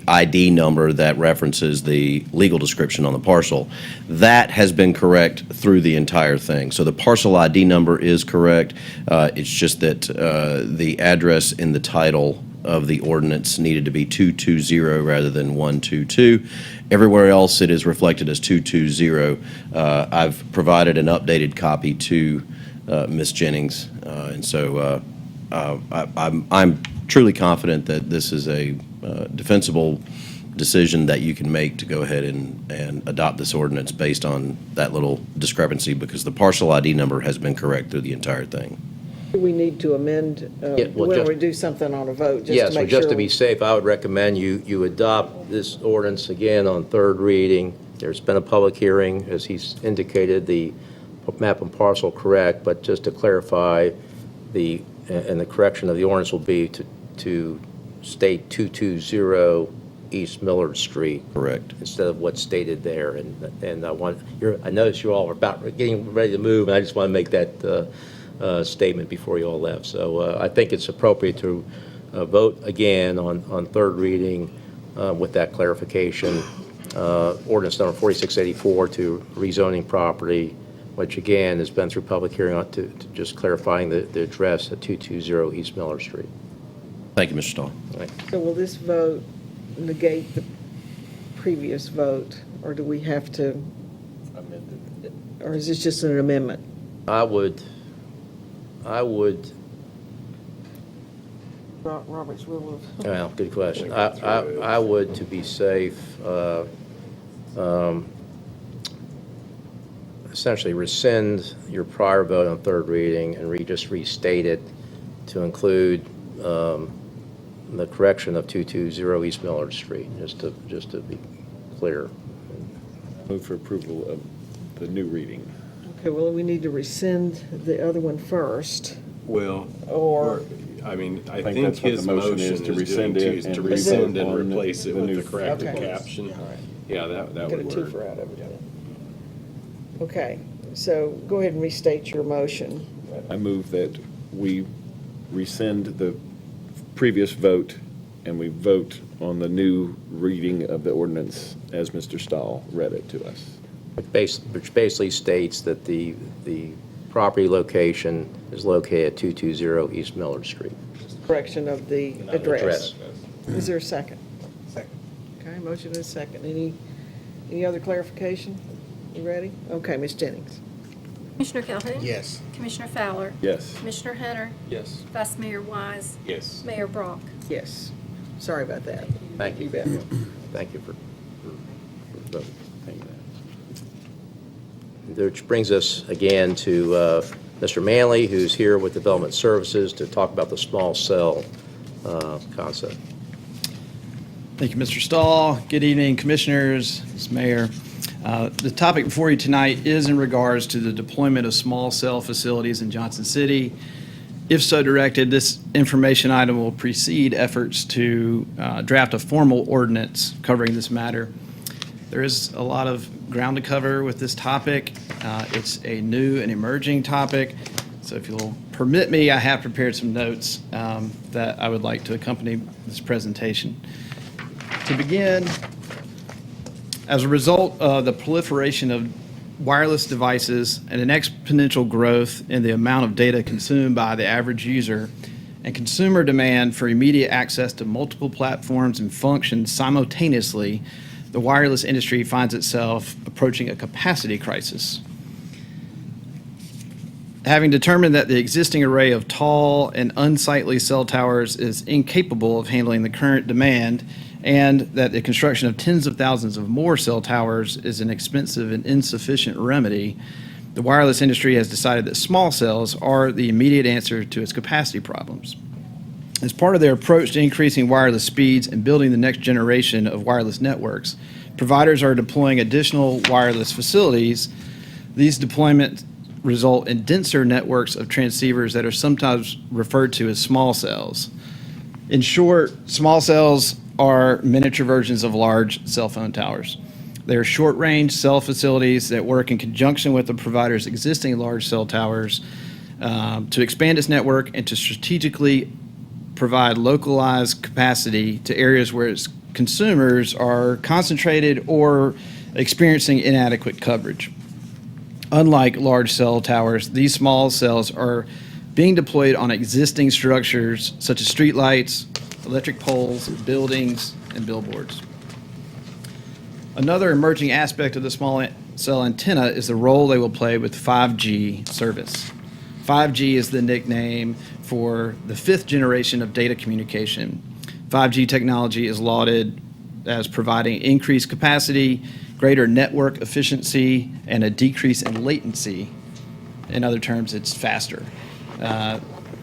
ID number that references the legal description on the parcel. That has been correct through the entire thing. So the parcel ID number is correct. It's just that the address in the title of the ordinance needed to be 220 rather than 122. Everywhere else it is reflected as 220. I've provided an updated copy to Ms. Jennings, and so I'm truly confident that this is a defensible decision that you can make to go ahead and adopt this ordinance based on that little discrepancy, because the parcel ID number has been correct through the entire thing. Do we need to amend, Yeah, well, when just- we do something on a vote, just Yes, to well, make sure? just to be safe, I would recommend you adopt this ordinance again on third reading. There's been a public hearing, as he's indicated, the map and parcel correct, but just to clarify, and the correction of the ordinance will be to state 220 East Millard Street. Correct. Instead of what's stated there. And I noticed you all are about getting ready to move, and I just want to make that statement before you all left. So I think it's appropriate to vote again on third reading with that clarification. Ordinance number 4684 to rezoning property, which again has been through public hearing to just clarifying the address at 220 East Miller Street. Thank you, Mr. Stahl. So will this vote negate the previous vote, or do we have to? Or is this just an amendment? I would Robert's rule of. Well, good question. I would, to be safe, essentially rescind your prior vote on third reading and just restate it to include the correction of 220 East Millard Street, just to be clear. Move for approval of the new reading. Okay, well, we need to rescind the other one first, Well, or, I mean, I think think that's what his the motion motion is, is to rescind doing it to and rescind vote and on replace it the with new- the corrected Okay. caption. Yeah, that get a would work. twofer out of it then. Okay, so go ahead and restate your motion. I move that we rescind the previous vote and we vote on the new reading of the ordinance as Mr. Stahl read it to us. Which basically states that the property location is located at 220 East Millard Street. Correction of the address. Address. Is there a second? Second. Okay, motion is second. Any other clarification? You ready? Okay, Ms. Jennings. Commissioner Calhoun? Yes. Commissioner Fowler? Yes. Commissioner Hunter? Yes. Vice Mayor Wise? Yes. Mayor Brock? Yes. Sorry about that. Thank you. You bet. Thank you for voting. Which brings us again to Mr. Manley, who's here with Development Services to talk about the small cell concept. Thank you, Mr. Stahl. Good evening, Commissioners, Ms. Mayor. The topic before you tonight is in regards to the deployment of small cell facilities in Johnson City. If so directed, this information item will precede efforts to draft a formal ordinance covering this matter. There is a lot of ground to cover with this topic. It's a new and emerging topic, so if you'll permit me, I have prepared some notes that I would like to accompany this presentation. To begin, as a result of the proliferation of wireless devices and an exponential growth in the amount of data consumed by the average user and consumer demand for immediate access to multiple platforms and functions simultaneously, the wireless industry finds itself approaching a capacity crisis. Having determined that the existing array of tall and unsightly cell towers is incapable of handling the current demand, and that the construction of tens of thousands of more cell towers is an expensive and insufficient remedy, the wireless industry has decided that small cells are the immediate answer to its capacity problems. As part of their approach to increasing wireless speeds and building the next generation of wireless networks, providers are deploying additional wireless facilities. These deployments result in denser networks of transceivers that are sometimes referred to as small cells. In short, small cells are miniature versions of large cell phone towers. They are short-range cell facilities that work in conjunction with the provider's existing large cell towers to expand its network and to strategically provide localized capacity to areas where its consumers are concentrated or experiencing inadequate coverage. Unlike large cell towers, these small cells are being deployed on existing structures such as streetlights, electric poles, buildings, and billboards. Another emerging aspect of the small cell antenna is the role they will play with 5G service. 5G is the nickname for the fifth generation of data communication. 5G technology is lauded as providing increased capacity, greater network efficiency, and a decrease in latency. In other terms, it's faster.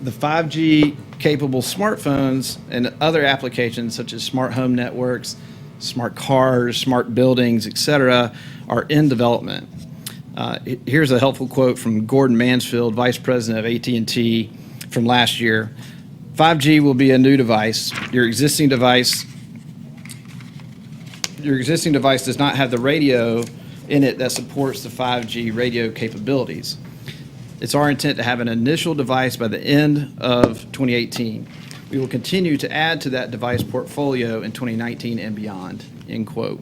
The 5G capable smartphones and other applications such as smart home networks, smart cars, smart buildings, et cetera, are in development. Here's a helpful quote from Gordon Mansfield, Vice President of AT&T, from last year. 5G will be a new device. Your existing device does not have the radio in it that supports the 5G radio capabilities. It's our intent to have an initial device by the end of 2018. We will continue to add to that device portfolio in 2019 and beyond, end quote.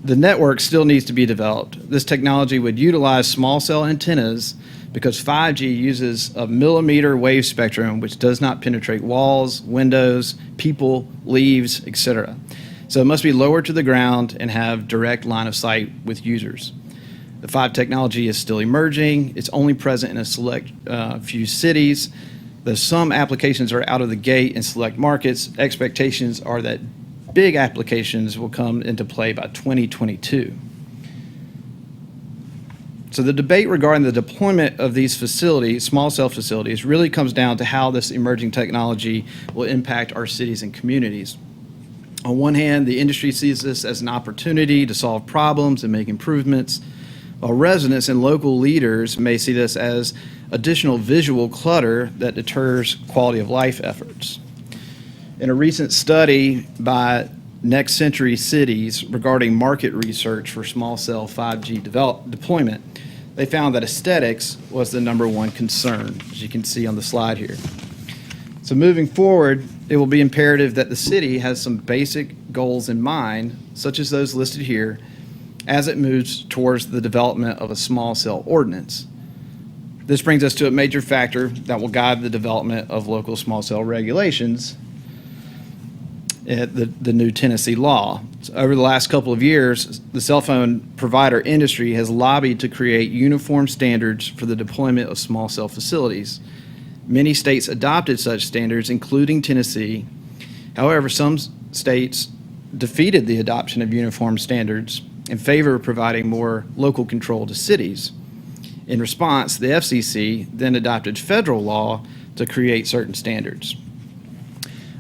The network still needs to be developed. This technology would utilize small cell antennas because 5G uses a millimeter wave spectrum which does not penetrate walls, windows, people, leaves, etc. So it must be lowered to the ground and have direct line of sight with users. The 5G technology is still emerging. It's only present in a select few cities. Though some applications are out of the gate in select markets, expectations are that big applications will come into play by 2022. So the debate regarding the deployment of these facilities, small cell facilities, really comes down to how this emerging technology will impact our cities and communities. On one hand, the industry sees this as an opportunity to solve problems and make improvements, while residents and local leaders may see this as additional visual clutter that deters quality of life efforts. In a recent study by Next Century Cities regarding market research for small cell 5G deployment, they found that aesthetics was the #1 concern, as you can see on the slide here. So moving forward, it will be imperative that the city has some basic goals in mind, such as those listed here, as it moves towards the development of a small cell ordinance. This brings us to a major factor that will guide the development of local small cell regulations, the new Tennessee law. So over the last couple of years, the cell phone provider industry has lobbied to create uniform standards for the deployment of small cell facilities. Many states adopted such standards, including Tennessee. However, some states defeated the adoption of uniform standards in favor of providing more local control to cities. In response, the FCC then adopted federal law to create certain standards.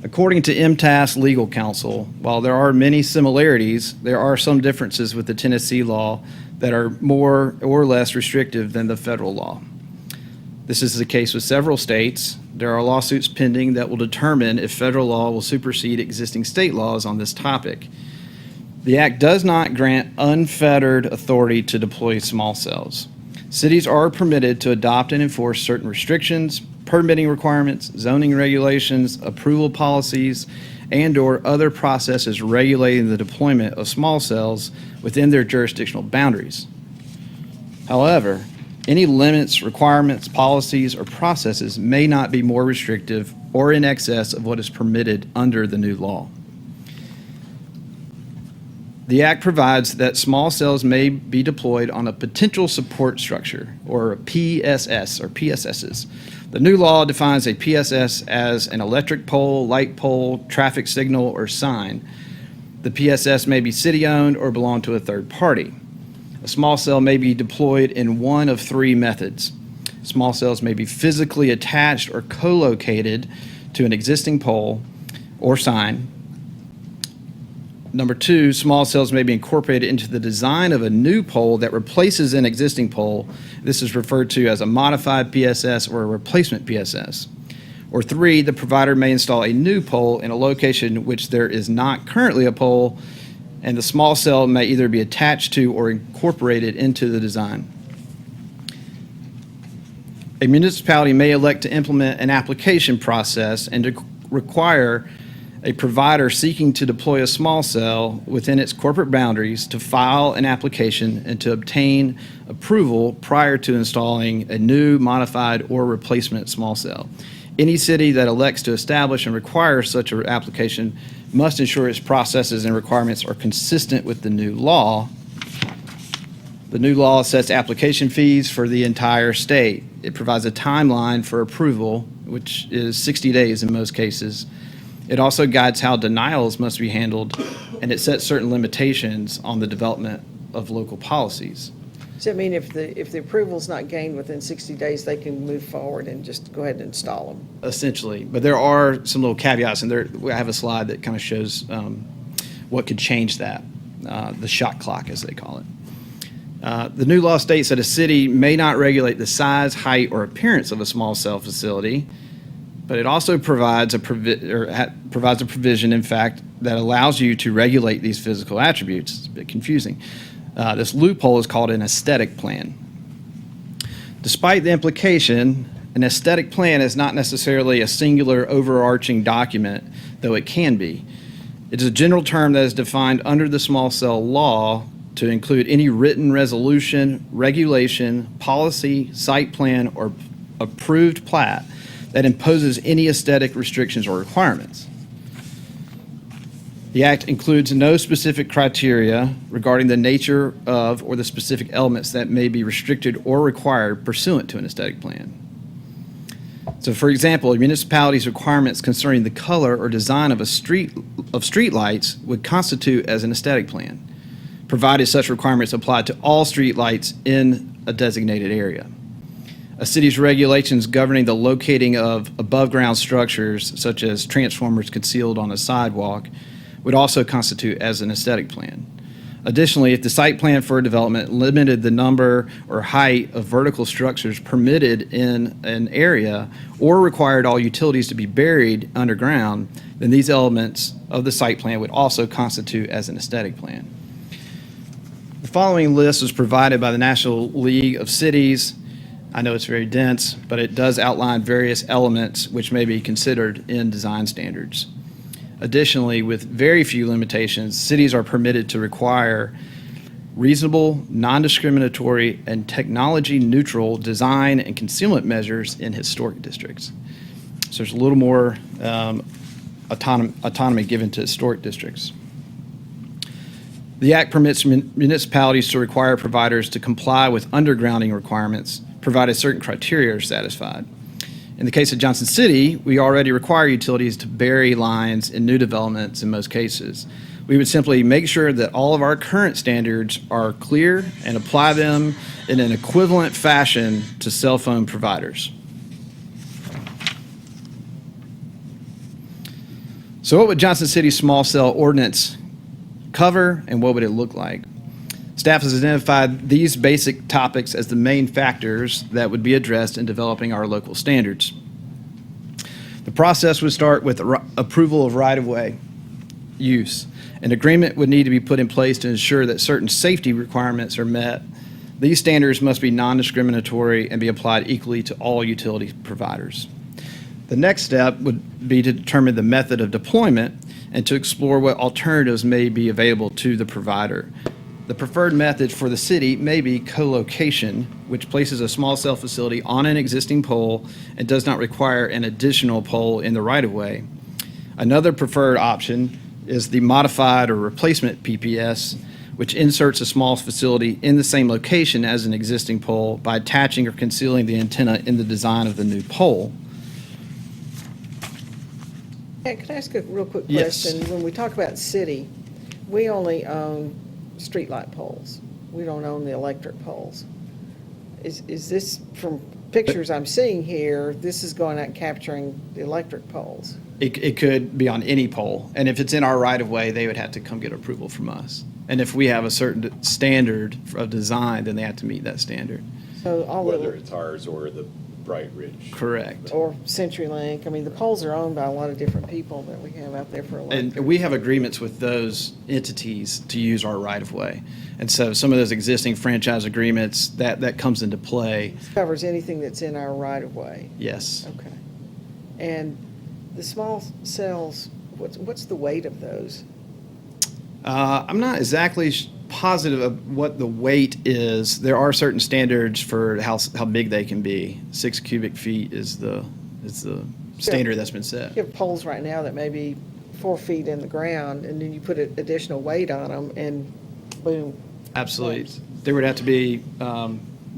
According to MTAS Legal Counsel, while there are many similarities, there are some differences with the Tennessee law that are more or less restrictive than the federal law. This is the case with several states. There are lawsuits pending that will determine if federal law will supersede existing state laws on this topic. The Act does not grant unfettered authority to deploy small cells. Cities are permitted to adopt and enforce certain restrictions, permitting requirements, zoning regulations, approval policies, and/or other processes regulating the deployment of small cells within their jurisdictional boundaries. However, any limits, requirements, policies, or processes may not be more restrictive or in excess of what is permitted under the new law. The Act provides that small cells may be deployed on a potential support structure, or a PSS, or PSSs. The new law defines a PSS as an electric pole, light pole, traffic signal, or sign. The PSS may be city-owned or belong to a third party. A small cell may be deployed in one of 3 methods. Small cells may be physically attached or co-located to an existing pole or sign. Number 2, small cells may be incorporated into the design of a new pole that replaces an existing pole. This is referred to as a modified PSS or a replacement PSS. Or 3, the provider may install a new pole in a location which there is not currently a pole, and the small cell may either be attached to or incorporated into the design. A municipality may elect to implement an application process and to require a provider seeking to deploy a small cell within its corporate boundaries to file an application and to obtain approval prior to installing a new, modified, or replacement small cell. Any city that elects to establish and require such an application must ensure its processes and requirements are consistent with the new law. The new law sets application fees for the entire state. It provides a timeline for approval, which is 60 days in most cases. It also guides how denials must be handled, and it sets certain limitations on the development of local policies. Does that mean if the approval's not gained within 60 days, they can move forward and just go ahead and install them? Essentially. But there are some little caveats, and I have a slide that kind of shows what could change that, the shot clock, as they call it. The new law states that a city may not regulate the size, height, or appearance of a small cell facility, but it also provides a provision, in fact, that allows you to regulate these physical attributes. It's a bit confusing. This loophole is called an aesthetic plan. Despite the implication, an aesthetic plan is not necessarily a singular overarching document, though it can be. It is a general term that is defined under the small cell law to include any written resolution, regulation, policy, site plan, or approved plat that imposes any aesthetic restrictions or requirements. The Act includes no specific criteria regarding the nature of or the specific elements that may be restricted or required pursuant to an aesthetic plan. So, for example, a municipality's requirements concerning the color or design of street lights would constitute as an aesthetic plan, provided such requirements apply to all street lights in a designated area. A city's regulations governing the locating of above-ground structures, such as transformers concealed on a sidewalk, would also constitute as an aesthetic plan. Additionally, if the site plan for a development limited the number or height of vertical structures permitted in an area or required all utilities to be buried underground, then these elements of the site plan would also constitute as an aesthetic plan. The following list was provided by the National League of Cities. I know it's very dense, but it does outline various elements which may be considered in design standards. Additionally, with very few limitations, cities are permitted to require reasonable, non-discriminatory, and technology-neutral design and concealment measures in historic districts. So there's a little more autonomy given to historic districts. The Act permits municipalities to require providers to comply with undergrounding requirements, provided certain criteria are satisfied. In the case of Johnson City, we already require utilities to bury lines in new developments in most cases. We would simply make sure that all of our current standards are clear and apply them in an equivalent fashion to cell phone providers. So what would Johnson City's small cell ordinance cover, and what would it look like? Staff has identified these basic topics as the main factors that would be addressed in developing our local standards. The process would start with approval of right-of-way use. An agreement would need to be put in place to ensure that certain safety requirements are met. These standards must be non-discriminatory and be applied equally to all utility providers. The next step would be to determine the method of deployment and to explore what alternatives may be available to the provider. The preferred method for the city may be co-location, which places a small cell facility on an existing pole and does not require an additional pole in the right-of-way. Another preferred option is the modified or replacement PPS, which inserts a small facility in the same location as an existing pole by attaching or concealing the antenna in the design of the new pole. Hey, can I ask a real quick Yes. question? When we talk about city, we only own streetlight poles. We don't own the electric poles. Is this, from pictures I'm seeing here, this is going out and capturing the electric poles? It could be on any pole, and if it's in our right-of-way, they would have to come get approval from us. And if we have a certain standard of design, then they have to meet that standard. So all Whether the, it's ours or the Bright Ridge. Correct. or CenturyLink, I mean, the poles are owned by a lot of different people that we have out there for electric. And we have agreements with those entities to use our right-of-way. And so some of those existing franchise agreements, that comes into play. Covers anything that's in our right-of-way. Yes. Okay. And the small cells, what's the weight of those? I'm not exactly positive of what the weight is. There are certain standards for how big they can be. 6 cubic feet is the standard that's been set. You have poles right now that may be 4 feet in the ground, and then you put additional weight on them, and boom. Absolutely. There would have to be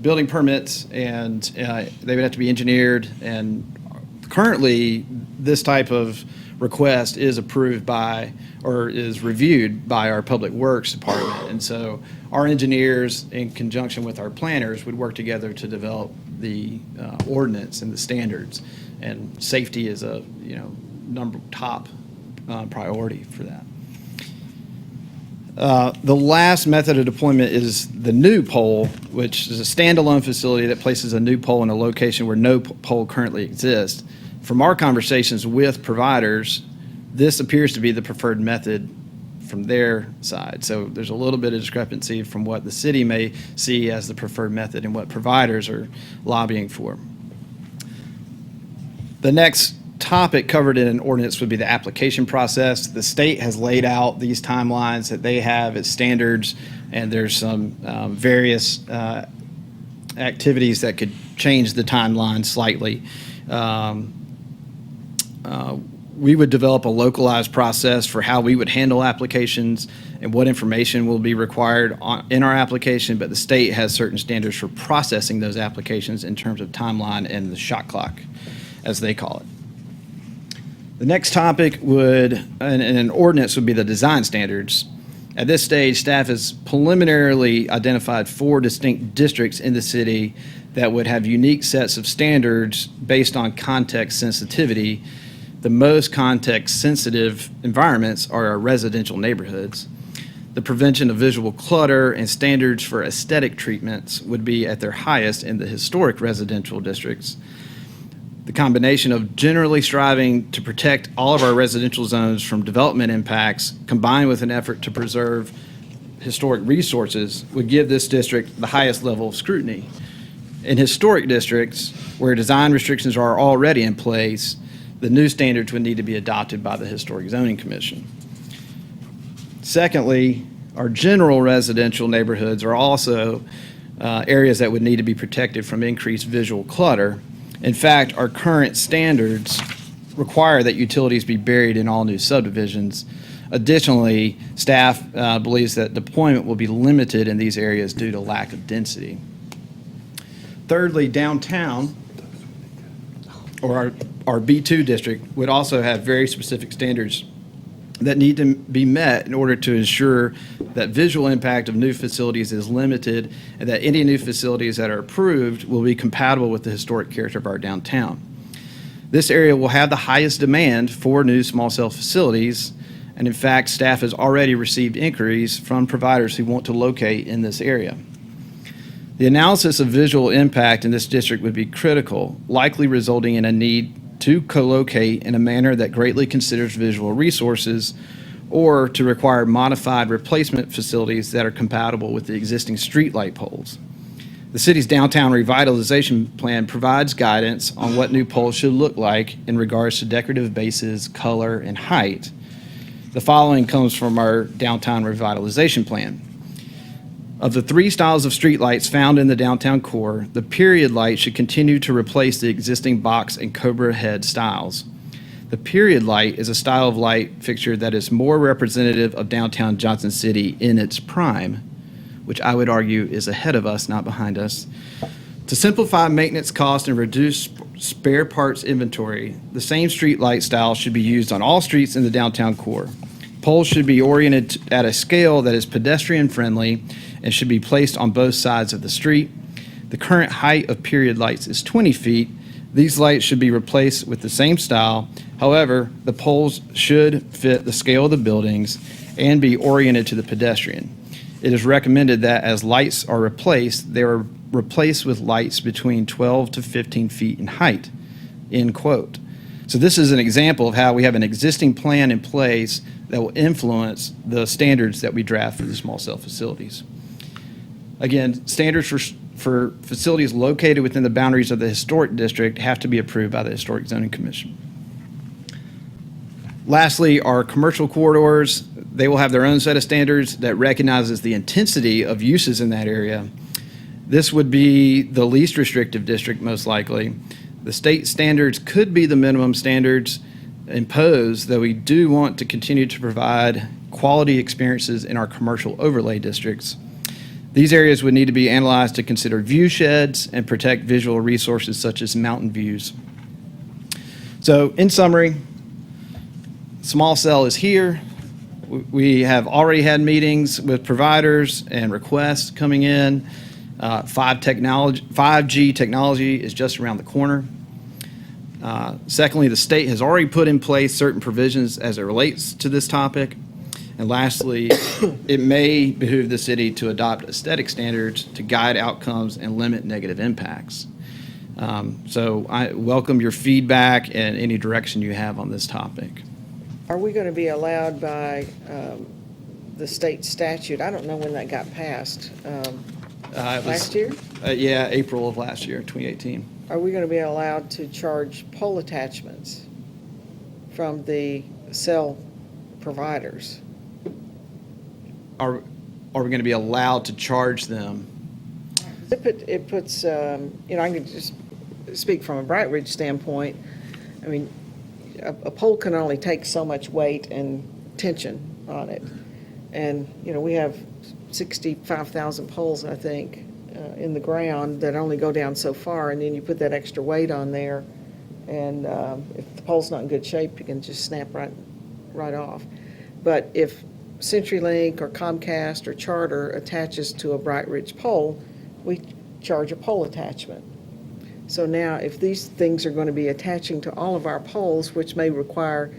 building permits, and they would have to be engineered. And currently, this type of request is approved by or is reviewed by our Public Works Department. And so our engineers, in conjunction with our planners, would work together to develop the ordinance and the standards. And safety is a top priority for that. The last method of deployment is the new pole, which is a standalone facility that places a new pole in a location where no pole currently exists. From our conversations with providers, this appears to be the preferred method from their side. So there's a little bit of discrepancy from what the city may see as the preferred method and what providers are lobbying for. The next topic covered in an ordinance would be the application process. The state has laid out these timelines that they have as standards, and there's some various activities that could change the timeline slightly. We would develop a localized process for how we would handle applications and what information will be required in our application, but the state has certain standards for processing those applications in terms of timeline and the shot clock, as they call it. The next topic would, in an ordinance, would be the design standards. At this stage, staff has preliminarily identified 4 distinct districts in the city that would have unique sets of standards based on context sensitivity. The most context-sensitive environments are our residential neighborhoods. The prevention of visual clutter and standards for aesthetic treatments would be at their highest in the historic residential districts. The combination of generally striving to protect all of our residential zones from development impacts, combined with an effort to preserve historic resources, would give this district the highest level of scrutiny. In historic districts, where design restrictions are already in place, the new standards would need to be adopted by the Historic Zoning Commission. Secondly, our general residential neighborhoods are also areas that would need to be protected from increased visual clutter. In fact, our current standards require that utilities be buried in all new subdivisions. Additionally, staff believes that deployment will be limited in these areas due to lack of density. Thirdly, downtown, or our B2 district, would also have very specific standards that need to be met in order to ensure that visual impact of new facilities is limited and that any new facilities that are approved will be compatible with the historic character of our downtown. This area will have the highest demand for new small cell facilities, and in fact, staff has already received inquiries from providers who want to locate in this area. The analysis of visual impact in this district would be critical, likely resulting in a need to co-locate in a manner that greatly considers visual resources, or to require modified replacement facilities that are compatible with the existing streetlight poles. The city's downtown revitalization plan provides guidance on what new poles should look like in regards to decorative bases, color, and height. The following comes from our downtown revitalization plan. Of the 3 styles of streetlights found in the downtown core, the period light should continue to replace the existing box and cobra head styles. The period light is a style of light fixture that is more representative of downtown Johnson City in its prime, which I would argue is ahead of us, not behind us. To simplify maintenance costs and reduce spare parts inventory, the same streetlight style should be used on all streets in the downtown core. Poles should be oriented at a scale that is pedestrian friendly and should be placed on both sides of the street. The current height of period lights is 20 feet. These lights should be replaced with the same style. However, the poles should fit the scale of the buildings and be oriented to the pedestrian. It is recommended that as lights are replaced, they are replaced with lights between 12 to 15 feet in height, end quote. So this is an example of how we have an existing plan in place that will influence the standards that we draft for the small cell facilities. Again, standards for facilities located within the boundaries of the historic district have to be approved by the Historic Zoning Commission. Lastly, our commercial corridors, they will have their own set of standards that recognizes the intensity of uses in that area. This would be the least restrictive district, most likely. The state standards could be the minimum standards imposed, though we do want to continue to provide quality experiences in our commercial overlay districts. These areas would need to be analyzed to consider view sheds and protect visual resources such as mountain views. So in summary, small cell is here. We have already had meetings with providers and requests coming in. 5G technology is just around the corner. Secondly, the state has already put in place certain provisions as it relates to this topic. And lastly, it may behoove the city to adopt aesthetic standards to guide outcomes and limit negative impacts. So I welcome your feedback and any direction you have on this topic. Are we going to be allowed by the state statute? I don't know when that got passed. It was- Last year? Yeah, April of last year, 2018. Are we going to be allowed to charge pole attachments from the cell providers? Are we going to be allowed to charge them? It puts, I can just speak from a Bright Ridge standpoint. I mean, a pole can only take so much weight and tension on it. And, we have 65,000 poles, I think, in the ground that only go down so far, and then you put that extra weight on there, and if the pole's not in good shape, you can just snap right off. But if CenturyLink or Comcast or Charter attaches to a Bright Ridge pole, we charge a pole attachment. So now, if these things are going to be attaching to all of our poles, which may require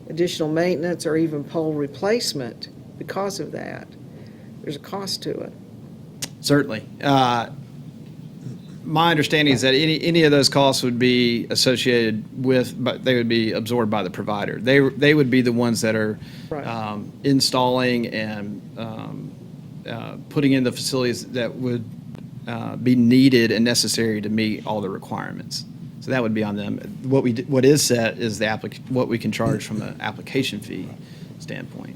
additional maintenance or even pole replacement because of that, there's a cost to it. Certainly. My understanding is that any of those costs would be associated with, but they would be absorbed by the provider. They would be the ones that are Right. installing and putting in the facilities that would be needed and necessary to meet all the requirements. So that would be on them. What is set is what we can charge from an application fee standpoint.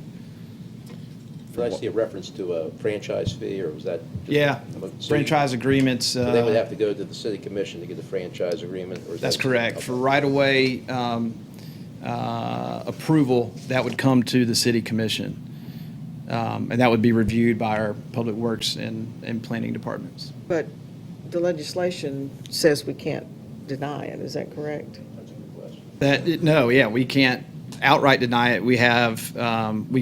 Did I see a reference to a franchise fee, or was that? just- Yeah, So franchise agreements. So they would have to go to the city commission to get the franchise agreement? Or is That's that- correct. For okay. right-of-way approval, that would come to the city commission. And that would be reviewed by our public works and planning departments. But the legislation says we can't deny it, is that correct? That's a good question. No, yeah, we can't outright deny it. We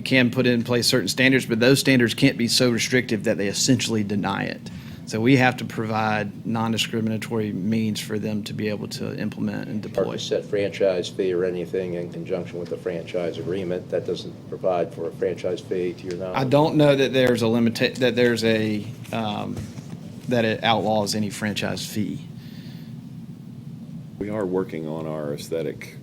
can put in place certain standards, but those standards can't be so restrictive that they essentially deny it. So we have to provide non-discriminatory means for them to be able to implement and Or deploy. to set franchise fee or anything in conjunction with the franchise agreement, that doesn't provide for a franchise fee to your knowledge? I don't know that there's that it outlaws any franchise fee. We are working on our aesthetic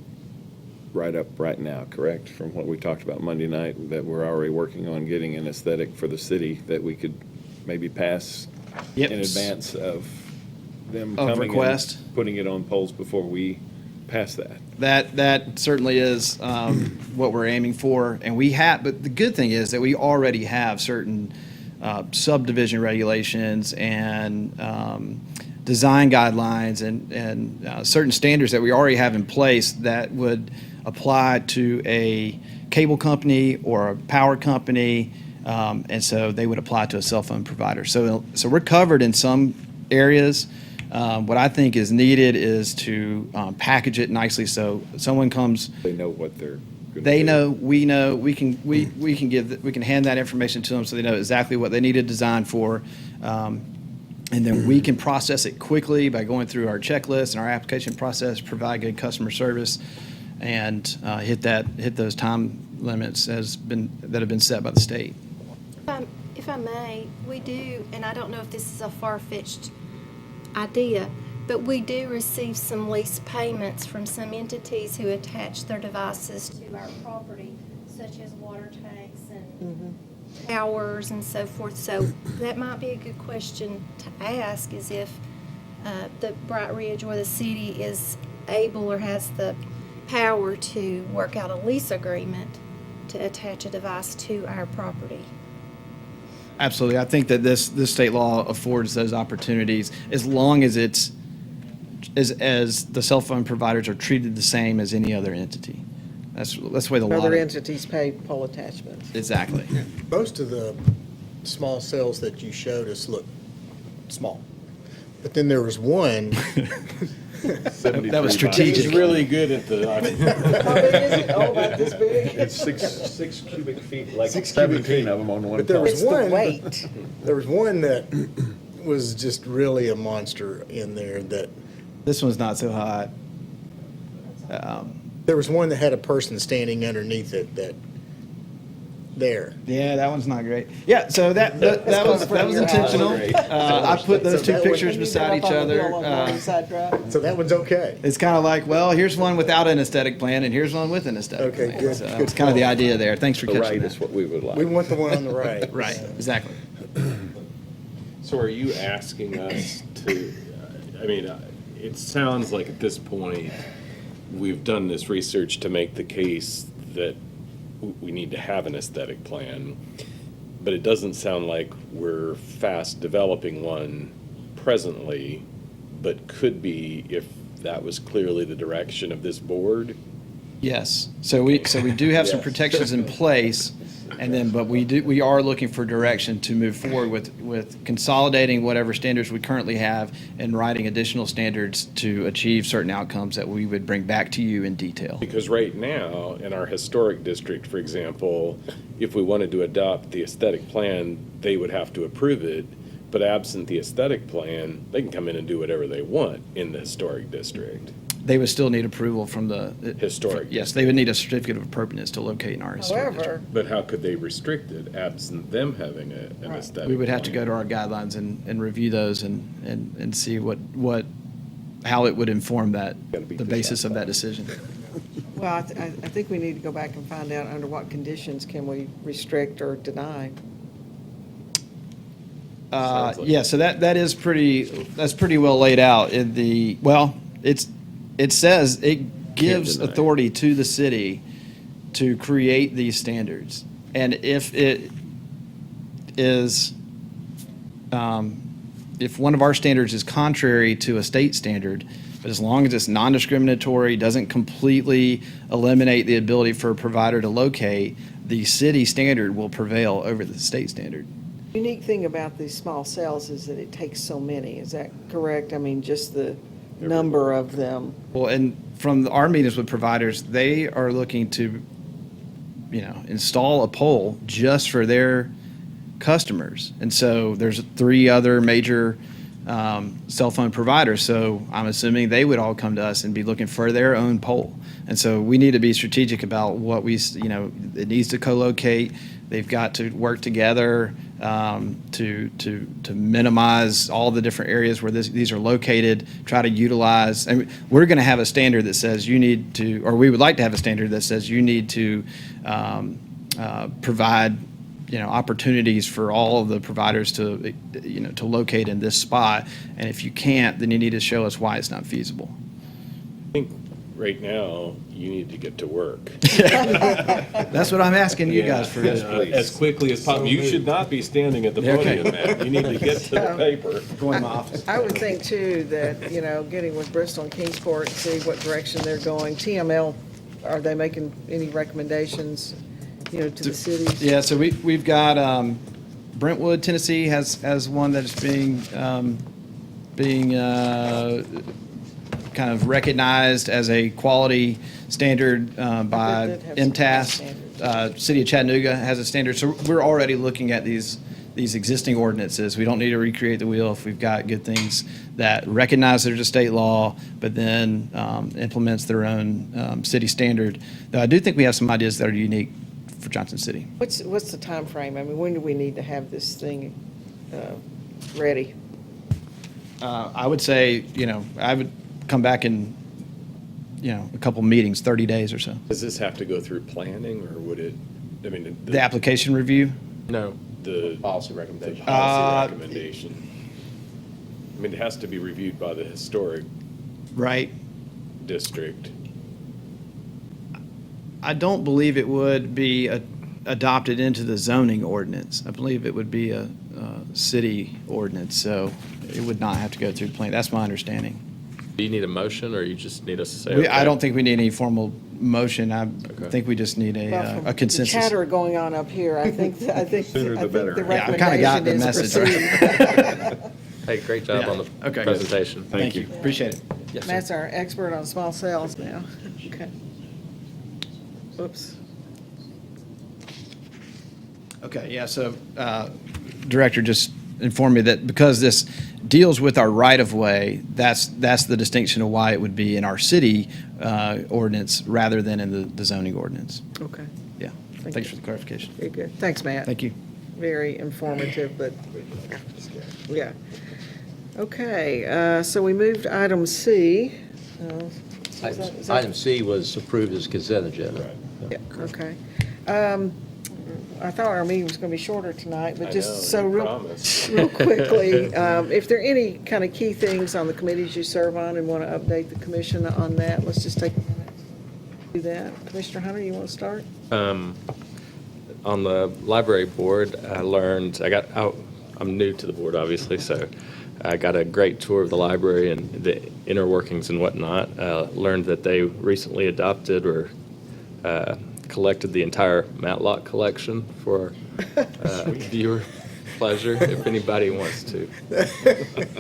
write-up right now, correct? From what we talked about Monday night, that we're already working on getting an aesthetic for the city that we could maybe pass Yep. in advance of them Of coming request. and putting it on polls before we pass that. That certainly is what we're aiming for, and but the good thing is that we already have certain subdivision regulations and design guidelines and certain standards that we already have in place that would apply to a cable company or a power company, and so they would apply to a cell phone provider. So we're covered in some areas. What I think is needed is to package it nicely so someone comes. They know what they're gonna They do. know, we know, we can hand that information to them so they know exactly what they need a design for. And then we can process it quickly by going through our checklist and our application process, provide good customer service, and hit those time limits that have been set by the state. If I may, we do, and I don't know if this is a far-fetched idea, but we do receive some lease payments from some entities who attach their devices to our property, such as water tanks and towers and so forth. So that might be a good question to ask, is if the Bright Ridge or the city is able or has the power to work out a lease agreement to attach a device to our property. Absolutely. I think that this state law affords those opportunities as long as it's as the cell phone providers are treated the same as any other entity. That's the way the law. Other entities pay pole attachments. Exactly. Most of the small cells that you showed us look small. But then there was one That was strategic. He's really good at the, I mean, How big is it? Oh, about this big? It's six cubic feet, like 6 cubic 17 feet. of them on one But there was It's the one, weight. there was one that was just really a monster in there that, This one's not so hot. there was one that had a person standing underneath it there. Yeah, that one's not great. Yeah, so that was intentional. I put those two pictures beside each other. So that one's okay. It's kind of like, well, here's one without an aesthetic plan, and here's one with an aesthetic Okay, plan. good, So good it's kind of the call. idea there. Thanks for The catching right that. is what we would like. We want the one on the right. Right, exactly. so are you asking us to, I mean, it sounds like at this point, we've done this research to make the case that we need to have an aesthetic plan, but it doesn't sound like we're fast developing one presently, but could be if that was clearly the direction of this board. Yes, so we do have some Yes. protections in place, and then, but we are looking for direction to move forward with consolidating whatever standards we currently have and writing additional standards to achieve certain outcomes that we would bring back to you in detail. Because right now, in our historic district, for example, if we wanted to adopt the aesthetic plan, they would have to approve it. But absent the aesthetic plan, they can come in and do whatever they want in the historic district. They would still need approval from the. Historic. Yes, they would need a certificate of appropriateness to locate in our historic district. However, But how could they restrict it absent them having an aesthetic? We would have to plan? go to our guidelines and review those and see how it would inform that, the basis of that decision. well, I think we need to go back and find out under what conditions can we restrict or deny. Sounds like- Yeah, so that's pretty well laid out in the, well, it says it gives deny it. authority to the city to create these standards. And if it is, if one of our standards is contrary to a state standard, but as long as it's non-discriminatory, doesn't completely eliminate the ability for a provider to locate, the city standard will prevail over the state standard. Unique thing about these small cells is that it takes so many. Is that correct? I mean, just the number of them. Well, and from our meetings with providers, they are looking to, install a pole just for their customers. And so there's 3 other major cell phone providers. So I'm assuming they would all come to us and be looking for their own pole. And so we need to be strategic about what it needs to co-locate. They've got to work together to minimize all the different areas where these are located, try to utilize. And we're going to have a standard that says you need to, or we would like to have a standard that says you need to provide opportunities for all of the providers to locate in this spot. And if you can't, then you need to show us why it's not feasible. I think right now, you need to get to work. That's what I'm asking you guys for. As quickly as possible. You should not be standing at the Okay. podium, Matt. You need to get to the paper. Go in my office. I would think too that, getting with Bristol and Kingsport and see what direction they're going. TML, are they making any recommendations, to the cities? Yeah, so we've got Brentwood, Tennessee has one that is being kind of recognized as a quality standard by That have some MTAS. City of Chattanooga has a standard. So we're already looking at these existing ordinances. We don't need to recreate the wheel if we've got good things that recognize there's a state law, but then implements their own city standard. Though I do think we have some ideas that are unique for Johnson City. What's the time frame? I mean, when do we need to have this thing ready? I would say, I would come back in, a couple meetings, 30 days or so. Does this have to go through planning, or would it, The application review? No. the Policy recommendation. policy recommendation? It has to be reviewed by the historic Right. district. I don't believe it would be adopted into the zoning ordinance. I believe it would be a city ordinance, so it would not have to go through plan. That's my understanding. Do you need a motion, or you just need us to say? I don't think we need any formal motion. I think we just need Well, from a consensus. The chatter going on up here, I think Sooner the better. the Yeah, I kinda got the recommendation is message, proceed. Hey, great job Yeah. on the Okay. presentation. Thank you. Appreciate it. Yes, sir. Matt's our expert on small cells now. Okay. Whoops. Okay, yeah, so Director just informed me that because this deals with our right-of-way, that's the distinction of why it would be in our city ordinance rather than in the zoning ordinance. Okay. Yeah, Thank thanks you. for the clarification. Very good. Thanks, Matt. Thank you. Very informative, but, yeah. Okay, so we moved to item C. Is that- Item C was approved as consent agenda. Yeah, okay. I thought our meeting was going to be shorter tonight, but I just know, so you real promised. real quickly, if there are any kind of key things on the committees you serve on and want to update the commission on that, let's just take a minute to do that. Commissioner Hunter, you want to start? On the library board, I'm new to the board, obviously, so I got a great tour of the library and the inner workings and whatnot. Learned that they recently adopted or collected the entire Matlock collection for viewer pleasure, if anybody wants to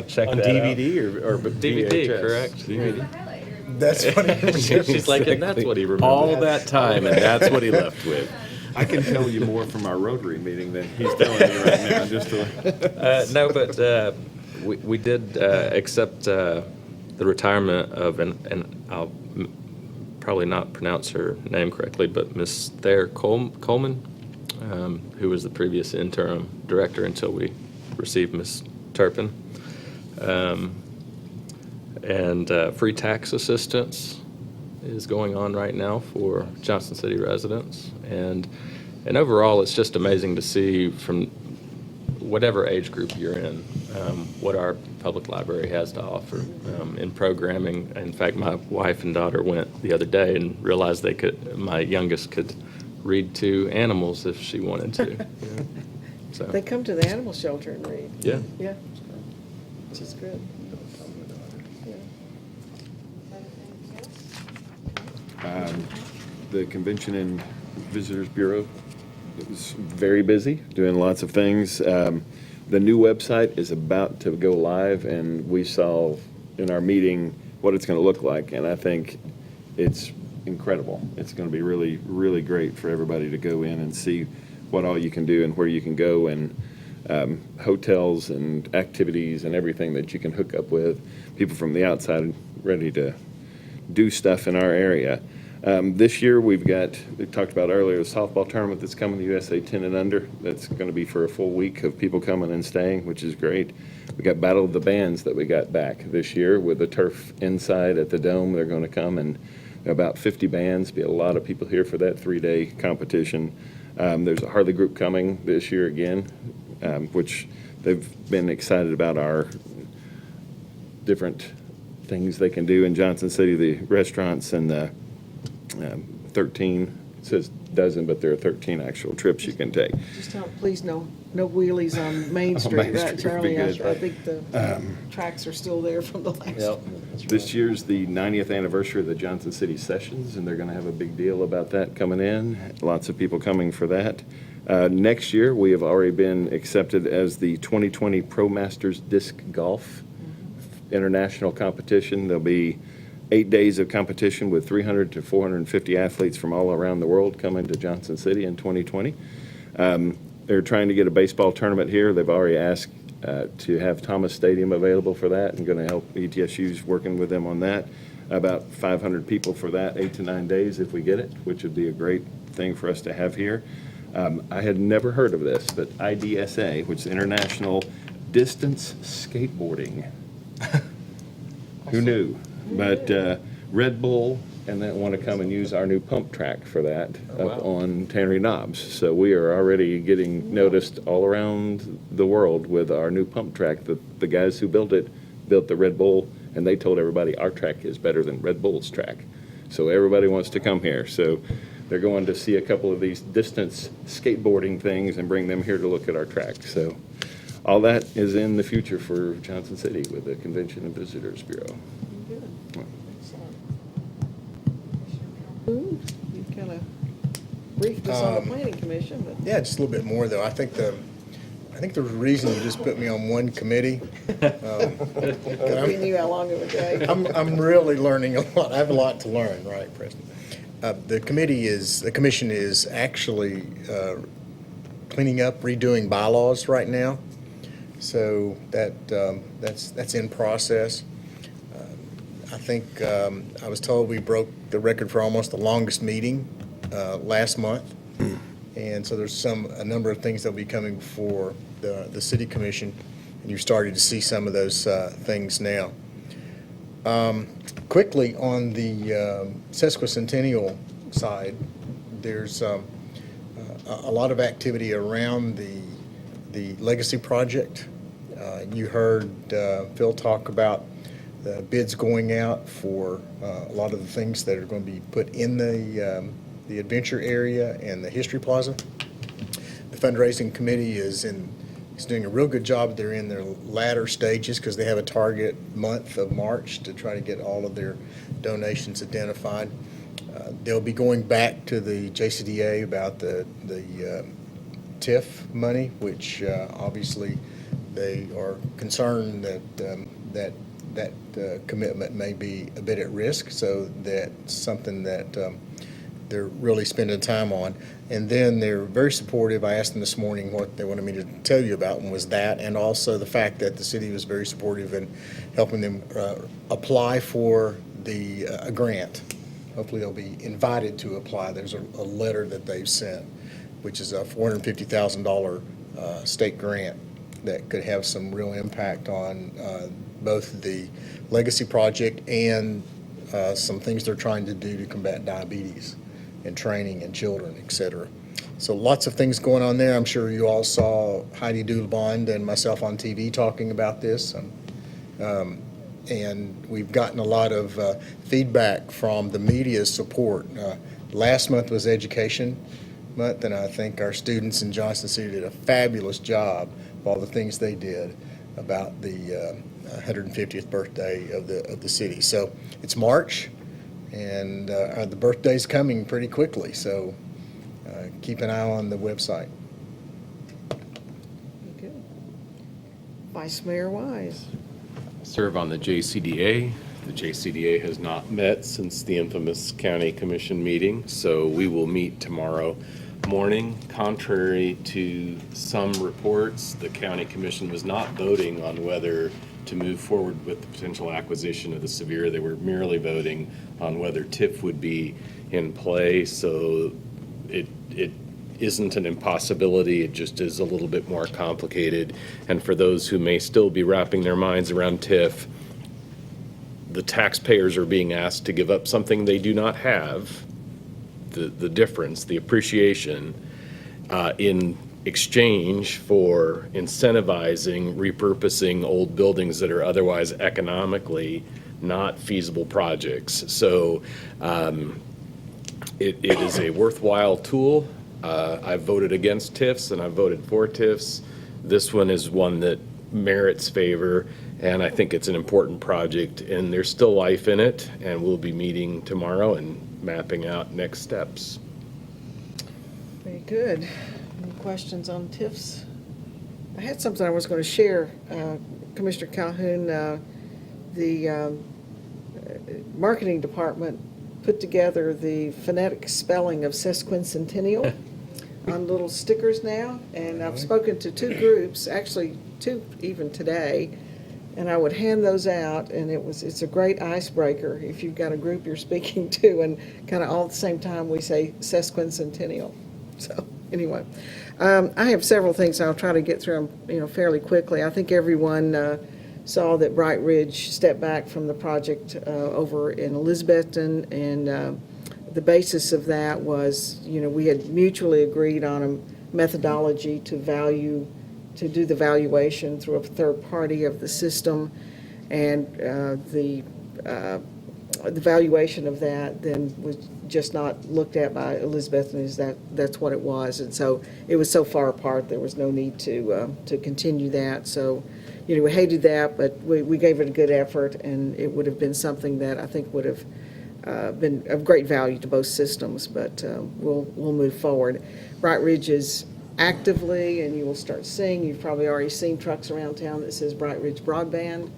check On that out. DVD or DVD, VHS? correct. DVD. That's what he remembers. She's like, and that's what he remembers. All that time, and that's what he left with. I can tell you more from our Rotary meeting than he's telling me right now, just to. No, but we did accept the retirement of, and I'll probably not pronounce her name correctly, but Miss Thayer Coleman, who was the previous interim director until we received Miss Turpin. And free tax assistance is going on right now for Johnson City residents. And overall, it's just amazing to see from whatever age group you're in, what our public library has to offer in programming. In fact, my wife and daughter went the other day and realized my youngest could read to animals if she wanted to. So, They come to the animal shelter and read. yeah. Yeah, which is good. Yeah. The Convention and Visitors Bureau is very busy, doing lots of things. The new website is about to go live, and we saw in our meeting what it's going to look like, and I think it's incredible. It's going to be really, really great for everybody to go in and see what all you can do and where you can go, and hotels and activities and everything that you can hook up with. People from the outside ready to do stuff in our area. This year, we talked about earlier, the softball tournament that's coming, the USA 10 and under. That's going to be for a full week of people coming and staying, which is great. We got Battle of the Bands that we got back this year with the turf inside at the Dome. They're going to come, and about 50 bands, be a lot of people here for that 3-day competition. There's a Harley group coming this year again, which they've been excited about our different things they can do in Johnson City, the restaurants and the 13, it says dozen, but there are 13 actual trips you can take. Just tell them, please, no wheelies on Main Street, Main right, Street would be Charlie? good. I think the tracks are still there from the last. Yep. This year's the 90th anniversary of the Johnson City Sessions, and they're going to have a big deal about that coming in. Lots of people coming for that. Next year, we have already been accepted as the 2020 Pro Masters Disc Golf International Competition. There'll be 8 days of competition with 300 to 450 athletes from all around the world coming to Johnson City in 2020. They're trying to get a baseball tournament here. They've already asked to have Thomas Stadium available for that, and going to help ETSU's working with them on that. About 500 people for that, 8 to 9 days if we get it, which would be a great thing for us to have here. I had never heard of this, but IDSA, which is International Distance Skateboarding. Who knew? But Red Bull and then want to come and use our new pump track for that up on Tannery Knobs. So we are already getting noticed all around the world with our new pump track. The guys who built the Red Bull, and they told everybody our track is better than Red Bull's track. So everybody wants to come here. So they're going to see a couple of these distance skateboarding things and bring them here to look at our track. So all that is in the future for Johnson City with the Convention and Visitors Bureau. Ooh, you kind of briefed us on the planning commission, but. Yeah, just a little bit more, though. I think I think there's a reason you just put me on one committee. We knew how long it would take. I'm really learning a lot. I have a lot to learn, right, President? The commission is actually cleaning up, redoing bylaws right now. So that's in process. I think I was told we broke the record for almost the longest meeting last month. And so there's a number of things that'll be coming before the city commission, and you're starting to see some of those things now. Quickly, on the sesquicentennial side, there's a lot of activity around the legacy project. You heard Phil talk about the bids going out for a lot of the things that are going to be put in the adventure area and the history plaza. The fundraising committee is doing a real good job. They're in their latter stages because they have a target month of March to try to get all of their donations identified. They'll be going back to the JCDA about the TIF money, which obviously they are concerned that commitment may be a bit at risk, so that's something that they're really spending time on. And then they're very supportive. I asked them this morning what they wanted me to tell you about, and was that, and also the fact that the city was very supportive in helping them apply for a grant. Hopefully they'll be invited to apply. There's a letter that they've sent, which is a $450,000 state grant that could have some real impact on both the legacy project and some things they're trying to do to combat diabetes and training in children, et cetera. So lots of things going on there. I'm sure you all saw Heidi Dulbond and myself on TV talking about this. And we've gotten a lot of feedback from the media's support. Last month was Education Month, and I think our students in Johnson City did a fabulous job of all the things they did about the 150th birthday of the city. So it's March, and the birthday's coming pretty quickly, so keep an eye on the website. Good. Vice Mayor Wise. Serve on the JCDA. The JCDA has not met since the infamous county commission meeting, so we will meet tomorrow morning. Contrary to some reports, the county commission was not voting on whether to move forward with the potential acquisition of the Sevier. They were merely voting on whether TIF would be in play, so it isn't an impossibility. It just is a little bit more complicated. And for those who may still be wrapping their minds around TIF, the taxpayers are being asked to give up something they do not have, the difference, the appreciation, in exchange for incentivizing repurposing old buildings that are otherwise economically not feasible projects. So it is a worthwhile tool. I've voted against TIFs and I've voted for TIFs. This one is one that merits favor, and I think it's an important project, and there's still life in it, and we'll be meeting tomorrow and mapping out next steps. Very good. Any questions on TIFs? I had something I was going to share. Commissioner Calhoun, the marketing department put together the phonetic spelling of sesquicentennial on little stickers now, and I've spoken to 2 groups, actually 2 even today, and I would hand those out, and it's a great icebreaker if you've got a group you're speaking to, and kind of all at the same time we say sesquicentennial. So anyway, I have several things. I'll try to get through them, fairly quickly. I think everyone saw that Bright Ridge stepped back from the project over in Elizabethton, and the basis of that was, we had mutually agreed on a methodology to do the valuation through a third party of the system, and the valuation of that then was just not looked at by Elizabethton as that's what it was, and so it was so far apart there was no need to continue that. So, we hated that, but we gave it a good effort, and it would have been something that I think would have been of great value to both systems, but we'll move forward. Bright Ridge is actively, and you will start seeing, you've probably already seen trucks around town that says Bright Ridge Broadband.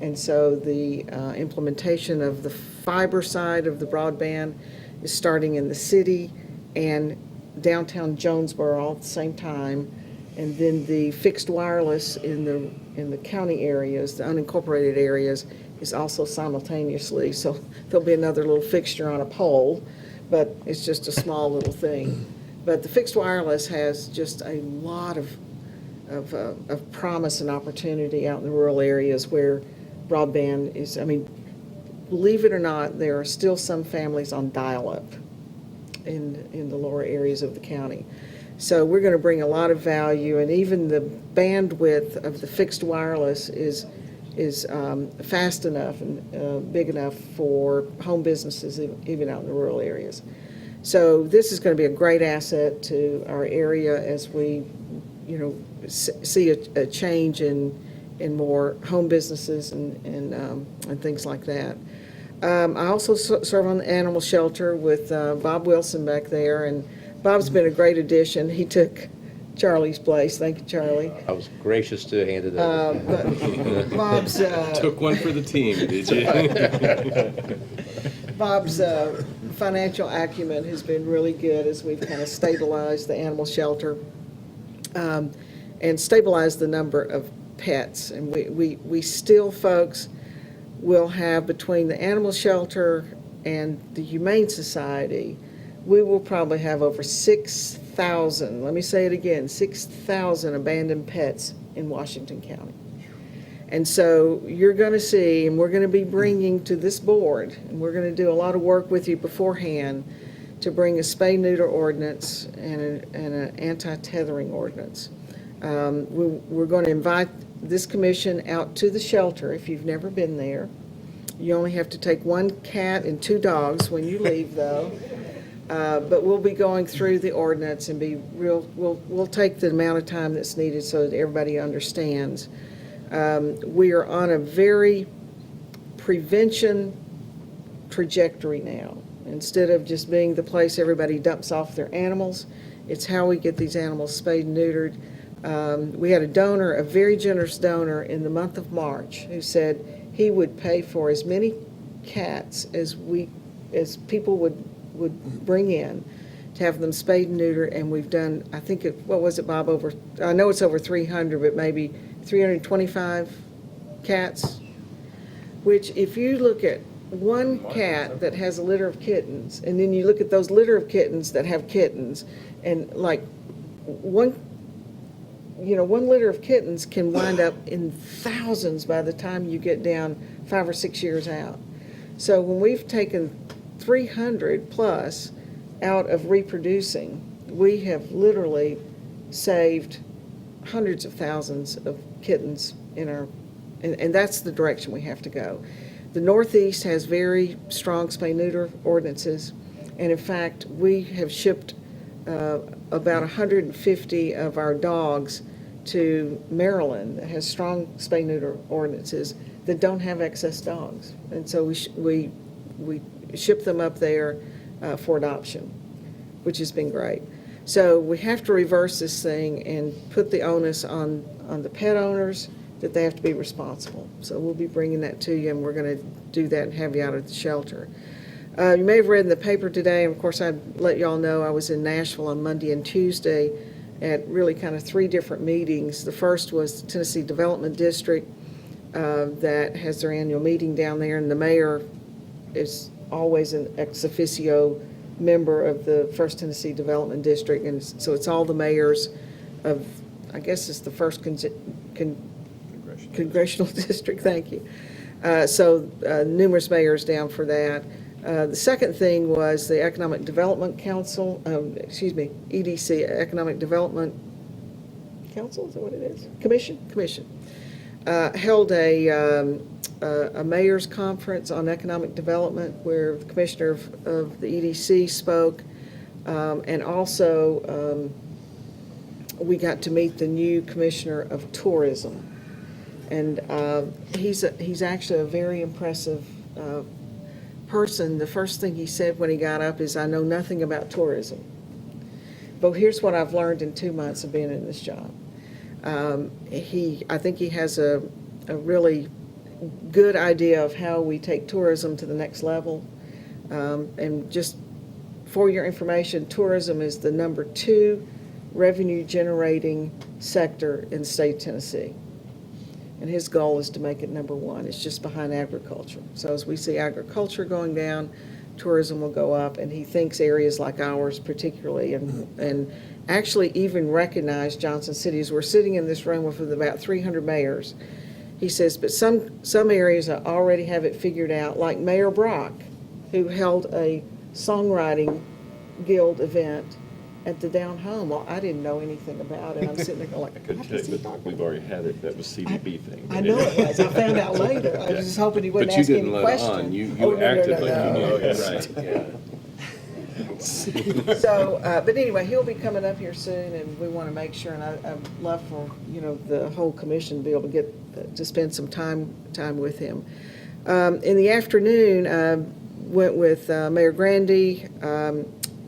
And so the implementation of the fiber side of the broadband is starting in the city and downtown Jonesboro all at the same time. And then the fixed wireless in the county areas, the unincorporated areas, is also simultaneously. So there'll be another little fixture on a pole, but it's just a small little thing. But the fixed wireless has just a lot of promise and opportunity out in the rural areas where broadband is, I mean, believe it or not, there are still some families on dial-up in the lower areas of the county. So we're going to bring a lot of value, and even the bandwidth of the fixed wireless is fast enough and big enough for home businesses even out in the rural areas. So this is going to be a great asset to our area as we, see a change in more home businesses and things like that. I also serve on the animal shelter with Bob Wilson back there, and Bob's been a great addition. He took Charlie's place. Thank you, Charlie. I was gracious to hand it over. But Bob's Took one for the team, did you? Bob's financial acumen has been really good as we've kind of stabilized the animal shelter and stabilized the number of pets. And we still, folks, will have between the animal shelter and the Humane Society, we will probably have over 6,000, let me say it again, 6,000 abandoned pets in Washington County. And so you're going to see, and we're going to be bringing to this board, and we're going to do a lot of work with you beforehand to bring a spay-neuter ordinance and an anti-tethering ordinance. We're going to invite this commission out to the shelter if you've never been there. You only have to take one cat and 2 dogs when you leave, though. But we'll be going through the ordinance and we'll take the amount of time that's needed so that everybody understands. We are on a very prevention trajectory now. Instead of just being the place everybody dumps off their animals, it's how we get these animals spayed and neutered. We had a donor, a very generous donor in the month of March who said he would pay for as many cats as people would bring in to have them spayed and neutered, and we've done, I think, what was it, Bob, I know it's over 300, but maybe 325 cats, which if you look at one cat that has a litter of kittens, and then you look at those litter of kittens that have kittens, and like one litter of kittens can wind up in thousands by the time you get down 5 or 6 years out. So when we've taken 300 plus out of reproducing, we have literally saved hundreds of thousands of kittens and that's the direction we have to go. The Northeast has very strong spay-neuter ordinances, and in fact, we have shipped about 150 of our dogs to Maryland that has strong spay-neuter ordinances that don't have excess dogs. And so we ship them up there for adoption, which has been great. So we have to reverse this thing and put the onus on the pet owners that they have to be responsible. So we'll be bringing that to you, and we're going to do that and have you out at the shelter. You may have read in the paper today, and of course I'd let y'all know I was in Nashville on Monday and Tuesday at really kind of 3 different meetings. The first was the Tennessee Development District that has their annual meeting down there, and the mayor is always an ex officio member of the First Tennessee Development District, and so it's all the mayors of, I guess it's the first congressional district, thank you. So numerous mayors down for that. The second thing was the Economic Development Council, EDC, Economic Development Council, is that what it is? Commission. Held a mayor's conference on economic development where the commissioner of the EDC spoke, and also we got to meet the new commissioner of tourism, and he's actually a very impressive person. The first thing he said when he got up is, "I know nothing about tourism." But here's what I've learned in 2 months of being in this job. I think he has a really good idea of how we take tourism to the next level. And just for your information, tourism is the number 2 revenue-generating sector in the state of Tennessee. And his goal is to make it number 1. It's just behind agriculture. So as we see agriculture going down, tourism will go up, and he thinks areas like ours particularly, and actually even recognize Johnson City. As we're sitting in this room with about 300 mayors, he says, but some areas already have it figured out, like Mayor Brock, who held a songwriting guild event at the down home. Well, I didn't know anything about it. I'm sitting there going like, I couldn't what tell is he you, but talking we've about? already had it. That was CDB thing. I know it was. I found out later. I was just hoping he wouldn't ask any questions. You acted like you knew. no. Right, yeah. So, but anyway, he'll be coming up here soon, and we want to make sure, and I'd love for, the whole commission to be able to get, to spend some time with him. In the afternoon, went with Mayor Grandy,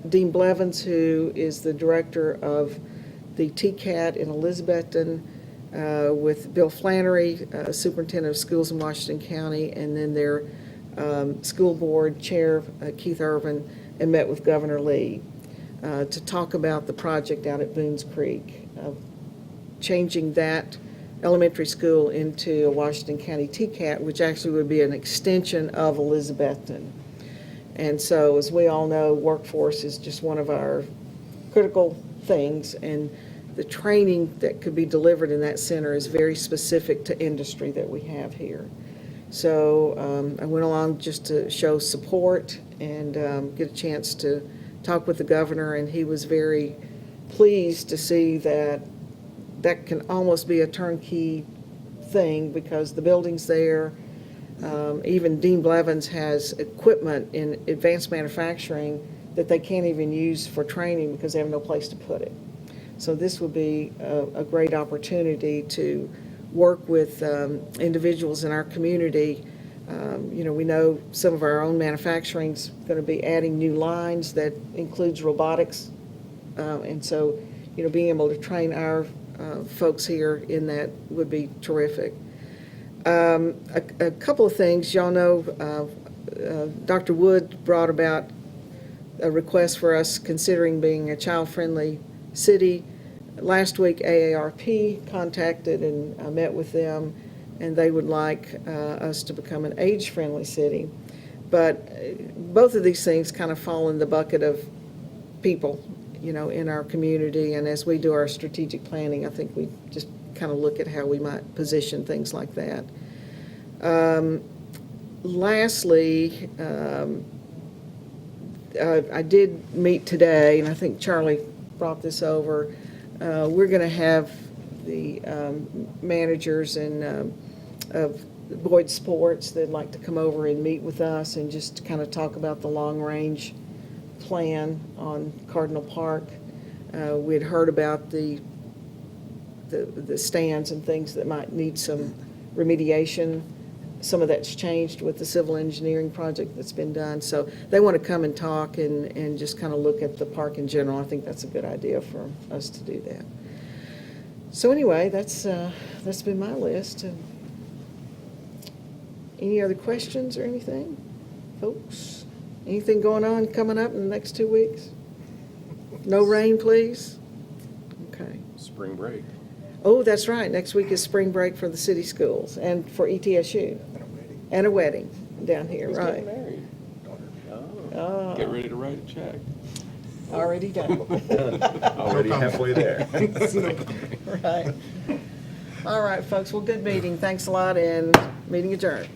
Dean Blevins, who is the director of the TCAT in Elizabethton, with Bill Flannery, Superintendent of Schools in Washington County, and then their school board chair, Keith Irvin, and met with Governor Lee to talk about the project out at Boones Creek, changing that elementary school into a Washington County TCAT, which actually would be an extension of Elizabethton. And so, as we all know, workforce is just one of our critical things, and the training that could be delivered in that center is very specific to industry that we have here. So I went along just to show support and get a chance to talk with the governor, and he was very pleased to see that that can almost be a turnkey thing because the building's there. Even Dean Blevins has equipment in advanced manufacturing that they can't even use for training because they have no place to put it. So this would be a great opportunity to work with individuals in our community. We know some of our own manufacturing's going to be adding new lines that includes robotics. And so, being able to train our folks here in that would be terrific. A couple of things. Y'all know Dr. Wood brought about a request for us considering being a child-friendly city. Last week, AARP contacted and I met with them, and they would like us to become an age-friendly city. But both of these things kind of fall in the bucket of people, in our community. And as we do our strategic planning, I think we just kind of look at how we might position things like that. Lastly, I did meet today, and I think Charlie brought this over. We're going to have the managers and of Boyd Sports that'd like to come over and meet with us and just kind of talk about the long-range plan on Cardinal Park. We'd heard about the stands and things that might need some remediation. Some of that's changed with the civil engineering project that's been done. So they want to come and talk and just kind of look at the park in general. I think that's a good idea for us to do that. So anyway, that's been my list. Any other questions or anything, folks? Anything going on coming up in the next 2 weeks? No rain, please? Okay. Spring break. Oh, that's right. Next week is spring break for the city schools and for ETSU. And a wedding down here, Who's right. getting married? Oh, Get ready to write a check. already done. Already halfway there. Right. All right, folks. Well, good meeting. Thanks a lot, and meeting adjourned.